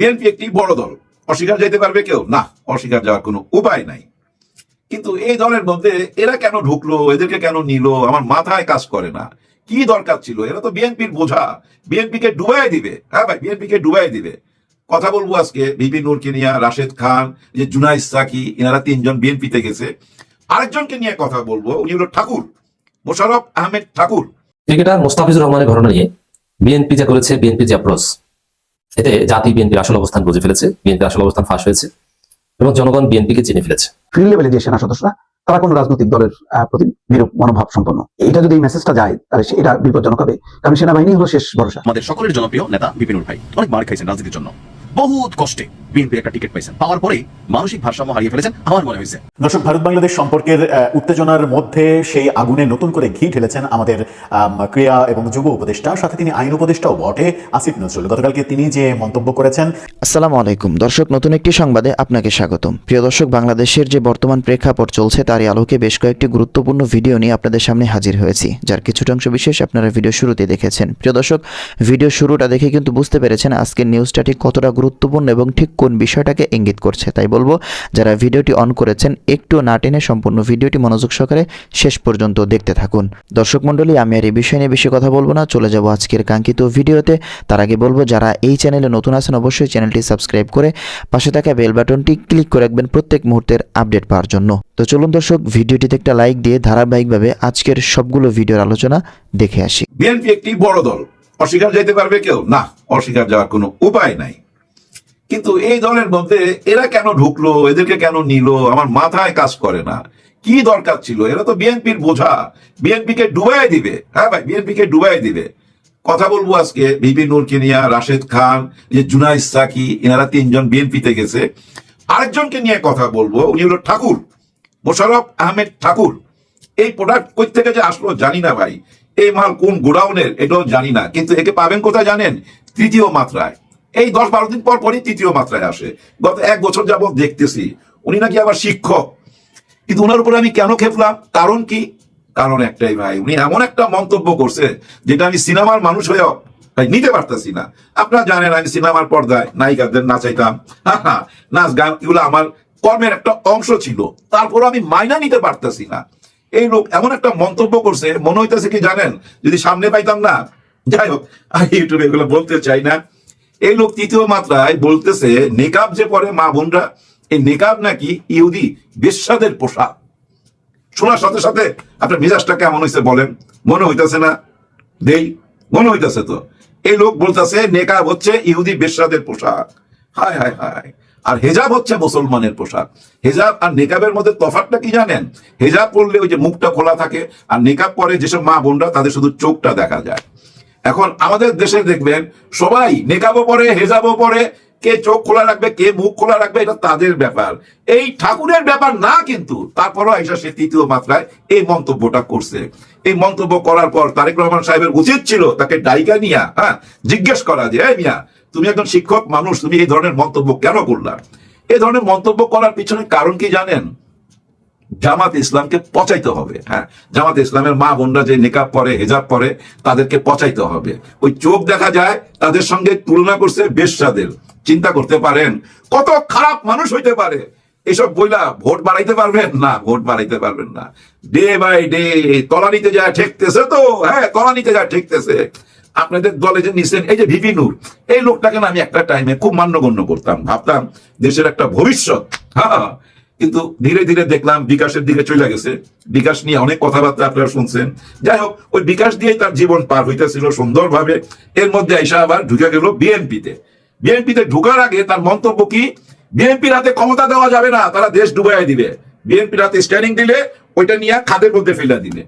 BNP একটি বড় দল, অস্বীকার যেতে পারবে কেউ? না, অস্বীকার যাওয়ার কোনো উপায় নাই। কিন্তু এই দলের মধ্যে এরা কেন ঢুকলো, এদেরকে কেন নিল, আমার মাথায় কাজ করে না। কি দরকার ছিল? এরা তো বিএনপির বোঝা, বিএনপিকে ডুবাই দিবে। হ্যাঁ ভাই, বিএনপিকে ডুবাই দিবে। কথা বলবো আজকে ভিপি নূরকে নিয়ে, রাশেদ খান, যে জুনাইদ সাকি, এনারা তিনজন বিএনপিতে গেছে। আরেকজনকে নিয়ে কথা বলবো, উনি হলো ঠাকুর, মোশাররফ আহমেদ ঠাকুর। ক্রিকেটার মোস্তাফিজুর রহমানের ঘটনা নিয়ে বিএনপি যা করেছে, বিএনপি যে অ্যাপ্রোচ, এতে জাতি বিএনপির আসল অবস্থান বুঝে ফেলেছে, বিএনপির আসল অবস্থান ফাঁস হয়েছে এবং জনগণ বিএনপিকে চিনে ফেলেছে। ফিল্ড লেভেলে যে সেনা সদস্যরা, তারা কোন রাজনৈতিক দলের প্রতি বিরূপ মনোভাব সম্পন্ন। এটা যদি এই মেসেজটা যায় তাহলে এটা বিপজ্জনক হবে, কারণ সেনাবাহিনী হলো শেষ ভরসা। আমাদের সকলের জনপ্রিয় নেতা ভিপি নূর ভাই অনেক মার খাইছেন রাজনীতির জন্য, বহুত কষ্টে বিএনপির একটা টিকিট পাইছেন, পাওয়ার পরেই মানসিক ভারসাম্য হারিয়ে ফেলেছেন আমার মনে হয়েছে। দর্শক, ভারত বাংলাদেশ সম্পর্কের উত্তেজনার মধ্যে সেই আগুনে নতুন করে ঘি ঢেলেছেন আমাদের ক্রীড়া এবং যুব উপদেষ্টা, সাথে তিনি আইন উপদেষ্টাও বটে, আসিফ নজরুল। গতকালকে তিনি যে মন্তব্য করেছেন। আসসালামু আলাইকুম দর্শক, নতুন একটি সংবাদে আপনাকে স্বাগতম। প্রিয় দর্শক, বাংলাদেশের যে বর্তমান প্রেক্ষাপট চলছে তারই আলোকে বেশ কয়েকটি গুরুত্বপূর্ণ ভিডিও নিয়ে আপনাদের সামনে হাজির হয়েছি, যার কিছুটা অংশ বিশেষ আপনারা ভিডিও শুরুতে দেখেছেন। প্রিয় দর্শক, ভিডিও শুরুটা দেখে কিন্তু বুঝতে পেরেছেন আজকের নিউজটা ঠিক কতটা গুরুত্বপূর্ণ এবং ঠিক কোন বিষয়টাকে ইঙ্গিত করছে। তাই বলবো, যারা ভিডিওটি অন করেছেন একটু না টেনে সম্পূর্ণ ভিডিওটি মনোযোগ সহকারে শেষ পর্যন্ত দেখতে থাকুন। দর্শক মণ্ডলী, আমি আর এই বিষয় নিয়ে বেশি কথা বলবো না, চলে যাব আজকের কাঙ্ক্ষিত ভিডিওতে। তার আগে বলবো, যারা এই চ্যানেলে নতুন আছেন অবশ্যই চ্যানেলটি সাবস্ক্রাইব করে পাশে থাকা বেল বাটনটি ক্লিক করে রাখবেন প্রত্যেক মুহূর্তের আপডেট পাওয়ার জন্য। তো চলুন দর্শক, ভিডিওটিতে একটা লাইক দিয়ে ধারাবাহিকভাবে আজকের সবগুলো ভিডিওর আলোচনা দেখে আসি। বিএনপি একটি বড় দল, অস্বীকার যেতে পারবে কেউ? না, অস্বীকার যাওয়ার কোনো উপায় নাই। কিন্তু এই দলের মধ্যে এরা কেন ঢুকলো, এদেরকে কেন নিল, আমার মাথায় কাজ করে না। কি দরকার ছিল? এরা তো বিএনপির বোঝা, বিএনপিকে ডুবাই দিবে। হ্যাঁ ভাই, বিএনপিকে ডুবাই দিবে। কথা বলবো আজকে ভিপি নূরকে নিয়ে, রাশেদ খান, যে জুনাইদ সাকি, এনারা তিনজন বিএনপিতে গেছে। আরেকজনকে নিয়ে কথা বলবো, উনি হলো ঠাকুর, মোশাররফ আহমেদ ঠাকুর। এই প্রোডাক্ট কই থেকে যে আসলো জানি না ভাই, এই মাল কোন গোডাউনের এটাও জানি না, কিন্তু একে পাবেন কোথায় জানেন? তৃতীয় মাত্রায়। এই 10-12 দিন পর পরই তৃতীয় মাত্রায় আসে। গত 1 বছর যাবত দেখতেছি। উনি নাকি আবার শিক্ষক, কিন্তু ওনার উপরে আমি কেন খেপলাম? কারণ কি? কারণ একটাই ভাই, উনি এমন একটা মন্তব্য করছে যেটা আমি সিনেমার মানুষ হয়েও ভাই নিতে পারতেছি না। আপনারা জানেন আমি সিনেমার পর্দায় নায়িকাদের নাচাইতাম, নাচ গান, এগুলো আমার কর্মের একটা অংশ ছিল। তারপর আমি মাইনা নিতে পারতেছি না। এই লোক এমন একটা মন্তব্য করছে, মনে হইতেছে কি জানেন, যদি সামনে পাইতাম না। যাই হোক, ইউটিউবে এগুলো বলতে চাই না। এই লোক তৃতীয় মাত্রায় বলতেছে নেকাব যে পরে মা বোনরা, এই নেকাব নাকি ইহুদি বেশ্যাদের পোশাক। শোনার সাথে সাথে আপনার মেজাজটা কেমন হয়েছে বলেন? মনে হইতেছে না? দেই, মনে হইতেছে তো। এই লোক বলতেছে নেকাব হচ্ছে ইহুদি বেশ্যাদের পোশাক। হায় হায় হায়। আর হেজাব হচ্ছে মুসলমানের পোশাক। হেজাব আর নেকাবের মধ্যে তফাৎটা কি জানেন? হেজাব পরলে ওই যে মুখটা খোলা থাকে, আর নেকাব পরে যেসব মা বোনরা তাদের শুধু চোখটা দেখা যায়। এখন আমাদের দেশে দেখবেন সবাই নেকাবও পরে, হেজাবও পরে, কে চোখ খোলা রাখবে, কে মুখ খোলা রাখবে, এটা তাদের ব্যাপার, এই ঠাকুরের ব্যাপার না। কিন্তু তারপরও আইসা সে তৃতীয় মাত্রায় এই মন্তব্যটা করছে। এই মন্তব্য করার পর তারেক রহমান সাহেবের উচিত ছিল তাকে ডাইকা নিয়া জিজ্ঞেস করা যে, এই মিয়া, তুমি একজন শিক্ষক মানুষ, তুমি এই ধরনের মন্তব্য কেন করলা? এই ধরনের মন্তব্য করার পিছনে কারণ কি জানেন? জামাত ইসলামকে পচাইতে হবে। জামাত ইসলামের মা বোনরা যে নিকাব পরে, হেজাব পরে, তাদেরকে পচাইতে হবে। ওই চোখ দেখা যায়, তাদের সঙ্গে তুলনা করছে বেশ্যাদের। চিন্তা করতে পারেন কত খারাপ মানুষ হইতে পারে? এসব বইলা ভোট বাড়াইতে পারবেন না, ভোট বাড়াইতে পারবেন না। ডে বাই ডে তলানিতে যায় ঠেকতেছে তো, তলানিতে যায় ঠেকতেছে। আপনাদের দলে যে নিছেন এই যে ভিপি নূর, এই লোকটাকে না আমি একটা টাইমে খুব মান্যগণ্য করতাম, ভাবতাম দেশের একটা ভবিষ্যৎ। কিন্তু ধীরে ধীরে দেখলাম বিকাশের দিকে চলে গেছে। বিকাশ নিয়ে অনেক কথাবার্তা আপনারা শুনছেন। যাই হোক, ওই বিকাশ দিয়েই তার জীবন পার হইতেছিল সুন্দরভাবে। এর মধ্যে আইসা আবার ঢুকে গেল বিএনপিতে। বিএনপিতে ঢুকার আগে তার মন্তব্য কি? বিএনপির হাতে ক্ষমতা দেওয়া যাবে না, তারা দেশ ডুবাই দিবে। বিএনপির হাতে স্ট্যান্ডিং দিলে ওইটা নিয়ে খাদের মধ্যে ফেলে দিবে।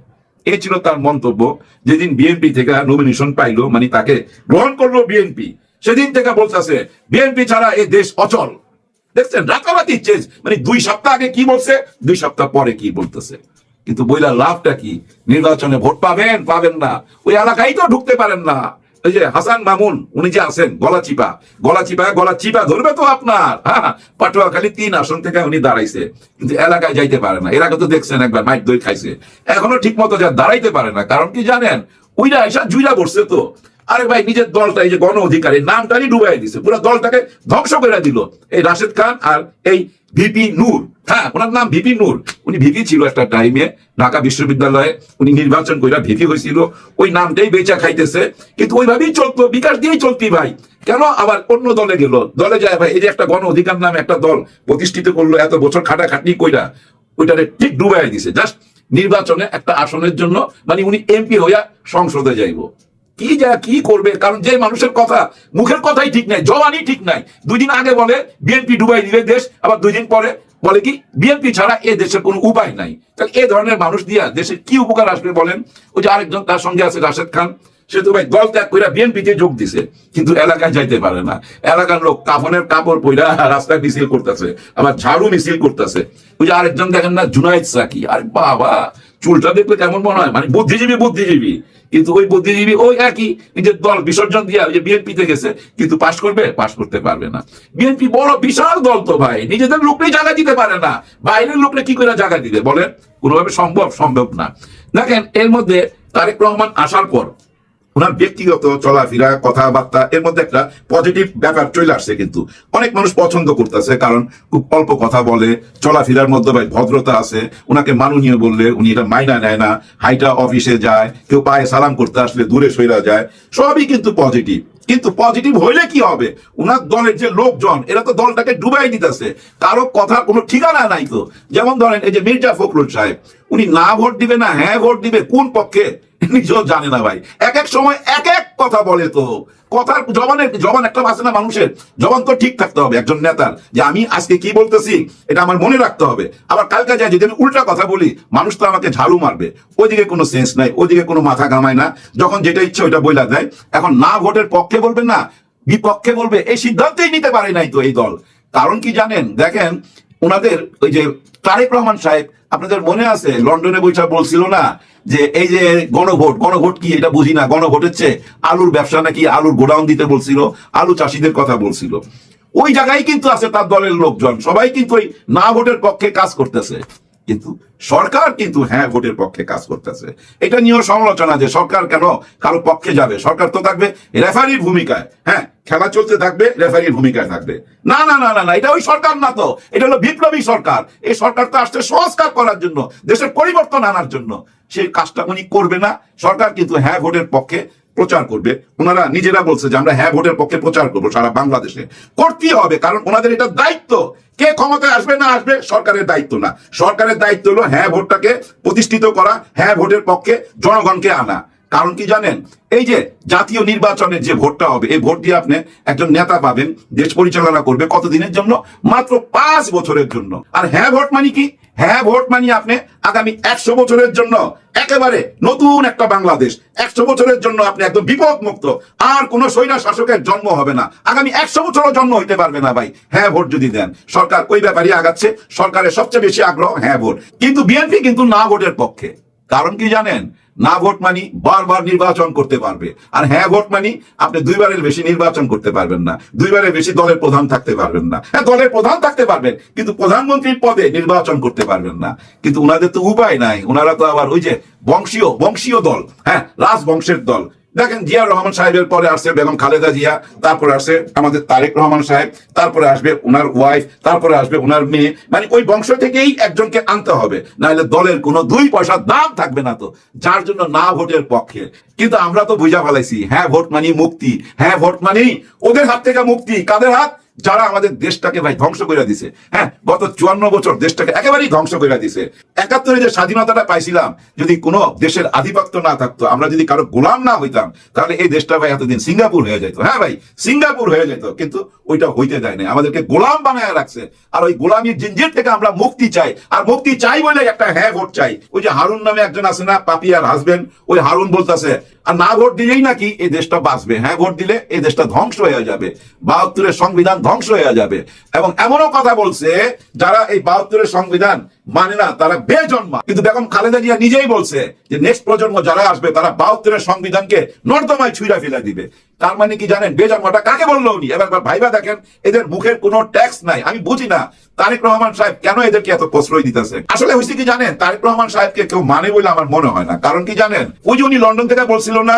এই ছিল তার মন্তব্য। যেদিন বিএনপি থেকে নমিনেশন পাইলো, মানে তাকে গ্রহণ করলো বিএনপি, সেদিন থেকে বলতেছে বিএনপি ছাড়া এই দেশ অচল। দেখছেন, রাতারাতি চেঞ্জ। মানে 2 সপ্তাহ আগে কি বলছে, 2 সপ্তাহ পরে কি বলতেছে। কিন্তু বইলা লাভটা কি? নির্বাচনে ভোট পাবেন, পাবেন না, ওই এলাকায় তো ঢুকতে পারেন না। ওই যে হাসান মামুন, উনি যে আছেন গলা চিপা ধরবে তো আপনার। পাটুয়াখালী 3 আসন থেকে উনি দাঁড়াইছে, কিন্তু এলাকায় যাইতে পারে না। এর আগে তো দেখছেন একবার মাইক দই খাইছে, এখনো ঠিক মতো যা দাঁড়াইতে পারে না। কারণ কি জানেন? ওইটা এসা জুইলা বসছে তো। আরে ভাই নিজের দলটা এই যে গণ অধিকার এই নামটারই ডুবাই দিছে, পুরো দলটাকে ধ্বংস করে দিল এই রাশেদ খান আর এই ভিপি নূর। হ্যাঁ, ওনার নাম ভিপি নূর, উনি ভিপি ছিল একটা টাইমে ঢাকা বিশ্ববিদ্যালয়ে, উনি নির্বাচন করে ভিপি হয়েছিল, ওই নামটাই বেচা খাইতেছে, কিন্তু ওইভাবেই চলতো, বিকাশ দিয়েই চলতি ভাই। কেন আবার অন্য দলে গেল? দলে যায় ভাই, এই যে একটা গণ অধিকার নামে একটা দল প্রতিষ্ঠিত করলো, এত বছর খাটাখাটনি কইরা ওইটারে ঠিক ডুবাই দিছে জাস্ট নির্বাচনে একটা আসনের জন্য, মানে উনি এমপি হইয়া সংসদে যাইব। কি করবে? কারণ যে মানুষের কথা, মুখের কথাই ঠিক নাই, জবানই ঠিক নাই। 2 দিন আগে বলে বিএনপি ডুবাই দিবে দেশ, আবার 2 দিন পরে বলে কি বিএনপি ছাড়া এ দেশের কোনো উপায় নাই। তাহলে এই ধরনের মানুষ দিয়া দেশের কি উপকার আসবে বলেন? ওই যে আরেকজন তার সঙ্গে আছে রাশেদ খান, সে তো ভাই দল ত্যাগ করে বিএনপিতে যোগ দিছে, কিন্তু এলাকায় যাইতে পারে না। এলাকার লোক কাফনের কাপড় পইরা রাস্তায় মিছিল করতেছে, আবার ঝাড়ু মিছিল করতেছে। ওই যে আরেকজন দেখেন না, জুনাইদ সাকি, আরে বাবা চুলটা দেখলে কেমন মনে হয়, মানে বুদ্ধিজীবী, কিন্তু ওই বুদ্ধিজীবী ওই একই নিজের দল বিসর্জন দিয়া ওই যে বিএনপিতে গেছে, কিন্তু পাশ করতে পারবে না। বিএনপি বড় বিশাল দল তো ভাই, নিজেদের লোকটাই জায়গা দিতে পারে না, বাইরের লোকরা কি করে জায়গা দিবে বলেন? কোনোভাবে সম্ভব না। দেখেন এর মধ্যে তারেক রহমান আসার পর ওনার ব্যক্তিগত চলাফেরা কথাবার্তা এর মধ্যে একটা পজিটিভ ব্যাপার চলে আসছে, কিন্তু অনেক মানুষ পছন্দ করতেছে, কারণ খুব অল্প কথা বলে, চলাফেরার মধ্যে ভাই ভদ্রতা আছে, ওনাকে মাননীয় বললে উনি এটা মাইনা নেয় না, হাইটা অফিসে যায়, কেউ পায়ে সালাম করতে আসলে দূরে সইরা যায়, সবই কিন্তু পজিটিভ। কিন্তু পজিটিভ হইলে কি হবে? উনার দলের যে লোকজন এরা তো দলটাকে ডুবাই দিতেছে, কারো কথা কোনো ঠিকানা নাই তো। যেমন ধরেন এই যে মির্জা ফখরুল সাহেব, উনি না ভোট দিবে না হ্যাঁ ভোট দিবে, কোন পক্ষে নিজেও জানে না ভাই। এক এক সময় এক এক কথা বলে, তো কথার জবান একটা আছে না মানুষের, জবান তো ঠিক থাকতে হবে একজন নেতার, যে আমি আজকে কি বলতেছি এটা আমার মনে রাখতে হবে। আবার কালকে যায় যদি আমি উল্টা কথা বলি, মানুষ তো আমাকে ঝাড়ু মারবে, ওইদিকে কোনো সেন্স নাই, ওইদিকে কোনো মাথা ঘামায় না, যখন যেটা ইচ্ছে ওইটা বইলা দেয়। এখন না ভোটের পক্ষে বলবে না বিপক্ষে বলবে, এই সিদ্ধান্তই নিতে পারে নাই তো এই দল। কারণ কি জানেন? দেখেন ওনাদের ওই যে তারেক রহমান সাহেব, আপনাদের মনে আছে লন্ডনে বৈঠা বলছিল না যে এই যে গণভোট কি এটা বুঝি না, গণভোটের চেয়ে আলুর ব্যবসা নাকি আলুর গোডাউন দিতে বলছিল, আলু চাষিদের কথা বলছিল। ওই জায়গায় কিন্তু আছে তার দলের লোকজন, সবাই কিন্তু ওই না ভোটের পক্ষে কাজ করতেছে, কিন্তু সরকার কিন্তু হ্যাঁ ভোটের পক্ষে কাজ করতেছে। এটা নিয়েও সমালোচনা যে সরকার কেন কারো পক্ষে যাবে, সরকার তো থাকবে রেফারির ভূমিকায়। হ্যাঁ, খেলা চলতে থাকবে, রেফারির ভূমিকায় থাকবে। না, এটা ওই সরকার না তো, এটা হলো বিপ্লবী সরকার। এই সরকার তো আসছে সংস্কার করার জন্য, দেশের পরিবর্তন আনার জন্য। সেই কাজটা উনি করবে না। সরকার কিন্তু হ্যাঁ ভোটের পক্ষে প্রচার করবে। ওনারা নিজেরা বলছে যে আমরা হ্যাঁ ভোটের পক্ষে প্রচার করবো সারা বাংলাদেশে, করতেই হবে, কারণ ওনাদের এটা দায়িত্ব। কে ক্ষমতায় আসবে না আসবে সরকারের দায়িত্ব না, সরকারের দায়িত্ব হলো হ্যাঁ ভোটটাকে প্রতিষ্ঠিত করা, হ্যাঁ ভোটের পক্ষে জনগণকে আনা। কারণ কি জানেন? এই যে জাতীয় নির্বাচনের যে ভোটটা হবে, এই ভোট দিয়ে আপনি একজন নেতা পাবেন, দেশ পরিচালনা করবে কতদিনের জন্য? মাত্র 5 বছরের জন্য। আর হ্যাঁ ভোট মানে কি? হ্যাঁ ভোট মানে আপনি আগামী 100 বছরের জন্য একেবারে নতুন একটা বাংলাদেশ, 100 বছরের জন্য আপনি একদম বিপদ মুক্ত, আর কোন স্বৈরা শাসকের জন্ম হবে না, আগামী 100 বছরও জন্ম হইতে পারবে না ভাই হ্যাঁ ভোট যদি দেন। সরকার ওই ব্যাপারই আগাচ্ছে, সরকারের সবচেয়ে বেশি আগ্রহ হ্যাঁ ভোট। কিন্তু বিএনপি কিন্তু না ভোটের পক্ষে। কারণ কি জানেন? না ভোট মানি বারবার নির্বাচন করতে পারবে, আর হ্যাঁ ভোট মানি আপনি 2 বারের বেশি নির্বাচন করতে পারবেন না, 2 বারের বেশি দলের প্রধান থাকতে পারবেন না। হ্যাঁ, দলের প্রধান থাকতে পারবেন, কিন্তু প্রধানমন্ত্রীর পদে নির্বাচন করতে পারবেন না। কিন্তু উনাদের তো উপায় নাই, উনারা তো আবার ওই যে বংশীয় দল, হ্যাঁ রাজবংশের দল। দেখেন জিয়া রহমান সাহেবের পরে আসছে বেগম খালেদা জিয়া, তারপরে আসছে আমাদের তারেক রহমান সাহেব, তারপরে আসবে ওনার ওয়াইফ, তারপরে আসবে ওনার মেয়ে। মানে ওই বংশ থেকেই একজনকে আনতে হবে, নাহলে দলের কোনো 2 পয়সার দাম থাকবে না। তো যার জন্য না ভোটের পক্ষে। কিন্তু আমরা তো বুঝা ফেলাইছি হ্যাঁ ভোট মানি মুক্তি, হ্যাঁ ভোট মানি ওদের হাত থেকে মুক্তি। কাদের হাত? যারা আমাদের দেশটাকে ভাই ধ্বংস করে দিছে। হ্যাঁ, গত 54 বছর দেশটাকে একেবারেই ধ্বংস করে দিছে। 71-এ যে স্বাধীনতাটা পাইছিলাম, যদি কোনো দেশের আধিপত্য না থাকতো, আমরা যদি কারো গোলাম না হইতাম, তাহলে এই দেশটা ভাই এতদিন সিঙ্গাপুর হয়ে যেত। হ্যাঁ ভাই, সিঙ্গাপুর হয়ে যেত, কিন্তু ওইটা হইতে দেয় না, আমাদেরকে গোলাম বানায় রাখছে। আর ওই গোলামীর জিঞ্জির থেকে আমরা মুক্তি চাই, আর মুক্তি চাই বলে একটা হ্যাঁ ভোট চাই। ওই যে হারুন নামে একজন আছে না, পাপিয়ার হাজবেন্ড, ওই হারুন বলতেছে আর না ভোট দিলেই নাকি এই দেশটা বাঁচবে, হ্যাঁ ভোট দিলে এই দেশটা ধ্বংস হয়ে যাবে, 72-এর সংবিধান ধ্বংস হয়ে যাবে। এবং এমনও কথা বলছে যারা এই 72-এর সংবিধান মানে না, তারা বেজন্মা। কিন্তু বেগম খালেদা জিয়া নিজেই বলছে যে নেক্সট প্রজন্ম যারা আসবে তারা 72-এর সংবিধানকে নর্দমায় ছুঁড়া ফেলে দিবে। তার মানে কি জানেন, বেজন্মাটা কাকে বললো উনি? এবার ভাইবা দেখেন, এদের মুখের কোনো ট্যাক্স নাই। আমি বুঝি না তারেক রহমান সাহেব কেন এদেরকে এত প্রশ্রয় দিতেছে। আসলে হয়েছে কি জানেন, তারেক রহমান সাহেবকে কেউ মানে বলে আমার মনে হয় না। কারণ কি জানেন, ওই যে উনি লন্ডন থেকে বলছিল না,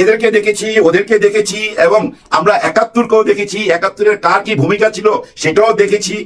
এদেরকে দেখেছি, ওদেরকে দেখেছি, এবং আমরা 71-কেও দেখেছি, 71-এর কার কি ভূমিকা ছিল সেটাও দেখেছি।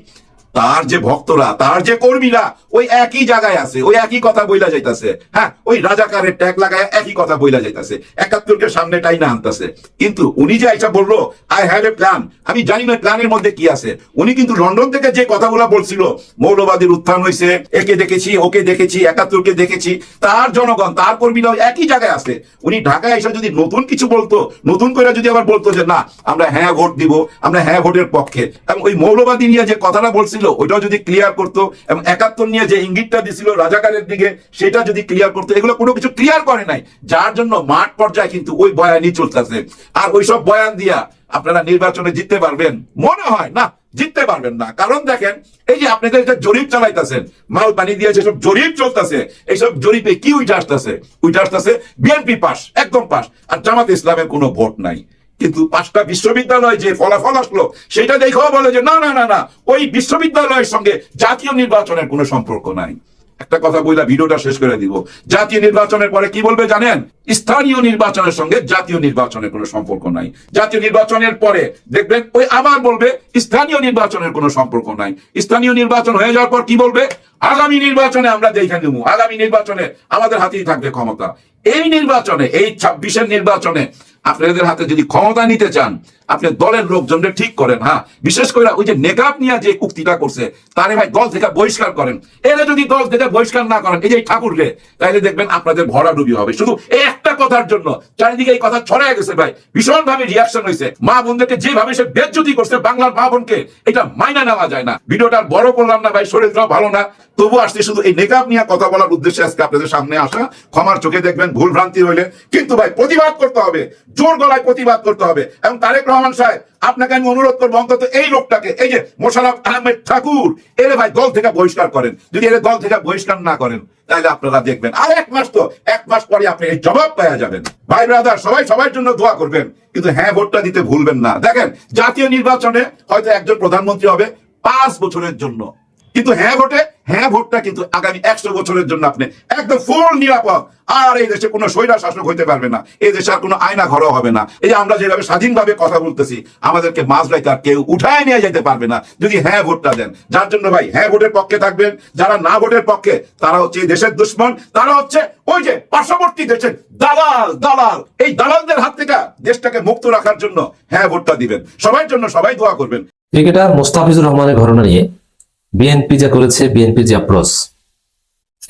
তার যে ভক্তরা, তার যে কর্মীরা ওই একই জায়গায় আছে, ওই একই কথা বইলা যাইতাছে। হ্যাঁ, ওই রাজাকারের ট্যাগ লাগায় একই কথা বইলা যাইতাছে, 71-কে সামনে টাইনা আনতেছে। কিন্তু উনি যে আইসা বললো আই হ্যাভ এ প্ল্যান, আমি জানি না প্ল্যানের মধ্যে কি আছে। উনি কিন্তু লন্ডন থেকে যে কথাগুলো বলছিল, মৌলবাদীর উত্থান হয়েছে, একে দেখেছি, ওকে দেখেছি, 71-কে দেখেছি, তার জনগণ, তার কর্মীরা একই জায়গায় আছে। উনি ঢাকায় এসে যদি নতুন কিছু বলতো, নতুন করে যদি আবার বলতো যে না আমরা হ্যাঁ ভোট দিব, আমরা হ্যাঁ ভোটের পক্ষে, এবং ওই মৌলবাদী নিয়ে যে কথাটা বলছিল ওইটাও যদি ক্লিয়ার করতো, এবং 71 নিয়ে যে ইঙ্গিতটা দিছিল রাজাকারের দিকে সেটা যদি ক্লিয়ার করতো, এগুলো কোনো কিছু ক্লিয়ার করে নাই। যার জন্য মাঠ পর্যায়ে কিন্তু ওই বয়ানই চলতেছে। আর ওইসব বয়ান দিয়া আপনারা নির্বাচনে জিততে পারবেন? মনে হয় না, জিততে পারবেন না। কারণ দেখেন, এই যে আপনাদের যে জরিপ চালাইতেছেন, মাল পানি দিয়ে যেসব জরিপ চলতেছে, এইসব জরিপে কি উঠে আসতেছে? উঠে আসতেছে বিএনপি পাস, একদম পাস, আর জামাত ইসলামের কোনো ভোট নাই। কিন্তু 5টা বিশ্ববিদ্যালয় যে ফলাফল আসলো সেটা দেখেও বলে যে না না না না, ওই বিশ্ববিদ্যালয়ের সঙ্গে জাতীয় নির্বাচনের কোনো সম্পর্ক নাই। একটা কথা বইলা ভিডিওটা শেষ করে দিব। জাতীয় নির্বাচনের পরে কি বলবে জানেন? স্থানীয় নির্বাচনের সঙ্গে জাতীয় নির্বাচনের কোনো সম্পর্ক নাই। জাতীয় নির্বাচনের পরে দেখবেন ওই আবার বলবে স্থানীয় নির্বাচনের কোনো সম্পর্ক নাই। স্থানীয় নির্বাচন হয়ে যাওয়ার পর কি বলবে? আগামী নির্বাচনে আমরা দেখে নেব, আগামী নির্বাচনে আমাদের হাতেই থাকবে ক্ষমতা। এই নির্বাচনে, এই 26-এর নির্বাচনে আপনাদের হাতে যদি ক্ষমতা নিতে চান, আপনি দলের লোকজনকে ঠিক করেন। হ্যাঁ, বিশেষ করে ওই যে নেকাব নিয়ে যে উক্তিটা করছে, তারে ভাই দল থেকে বহিষ্কার করেন। এরা যদি দল থেকে বহিষ্কার না করেন, এই যে ঠাকুরকে, তাইলে দেখবেন আপনাদের ভরাডুবি হবে। শুধু এই একটা কথার জন্য চারিদিকে এই কথা ছড়ায় গেছে ভাই, ভীষণ ভাবে রিয়াকশন হয়েছে। মা বোনদেরকে যেভাবে সে বেজ্জতি করছে, বাংলার মা বোনকে, এটা মাইনা নেওয়া যায় না। ভিডিওটা বড় করলাম না ভাই, শরীরটাও ভালো না, তবু আসছে শুধু এই নেকাব নিয়ে কথা বলার উদ্দেশ্যে আজকে আপনাদের সামনে আসা। ক্ষমার চোখে দেখবেন ভুল ভ্রান্তি হইলে, কিন্তু ভাই প্রতিবাদ করতে হবে, জোর গলায় প্রতিবাদ করতে হবে। এবং তারেক রহমান সাহেব, আপনাকে আমি অনুরোধ করবো অন্তত এই লোকটাকে, এই যে মোশাররফ আহমেদ ঠাকুর, এর ভাই দল থেকে বহিষ্কার করেন। যদি এর দল থেকে বহিষ্কার না করেন, তাহলে আপনারা দেখবেন আর 1 মাস, তো 1 মাস পরে আপনি এই জবাব পাওয়া যাবেন। ভাই ব্রাদার, সবাই সবার জন্য দোয়া করবেন, কিন্তু হ্যাঁ ভোটটা দিতে ভুলবেন না। দেখেন, জাতীয় নির্বাচনে হয়তো একজন প্রধানমন্ত্রী হবে 5 বছরের জন্য, কিন্তু হ্যাঁ ভোটে, হ্যাঁ ভোটটা কিন্তু আগামী 100 বছরের জন্য আপনি একদম ফুল নিরাপদ। আর এই দেশে কোনো স্বৈরা শাসক হইতে পারবে না, এই দেশে আর কোনো আয়না ঘরও হবে না। এই যে আমরা যেভাবে স্বাধীনভাবে কথা বলতেছি, আমাদেরকে মাঝরাইতে আর কেউ উঠায় নিয়ে যেতে পারবে না যদি হ্যাঁ ভোটটা দেন। যার জন্য ভাই হ্যাঁ ভোটের পক্ষে থাকবেন। যারা না ভোটের পক্ষে, তারা হচ্ছে এই দেশের দুশ্মন, তারা হচ্ছে ওই যে পার্শ্ববর্তী দেশের দালাল। দালাল, এই দালালদের হাত থেকে দেশটাকে মুক্ত রাখার জন্য হ্যাঁ ভোটটা দিবেন। সবার জন্য সবাই দোয়া করবেন। ক্রিকেটার মোস্তাফিজুর রহমানের ঘটনা নিয়ে বিএনপি যা করেছে, বিএনপির যে অ্যাপ্রোচ,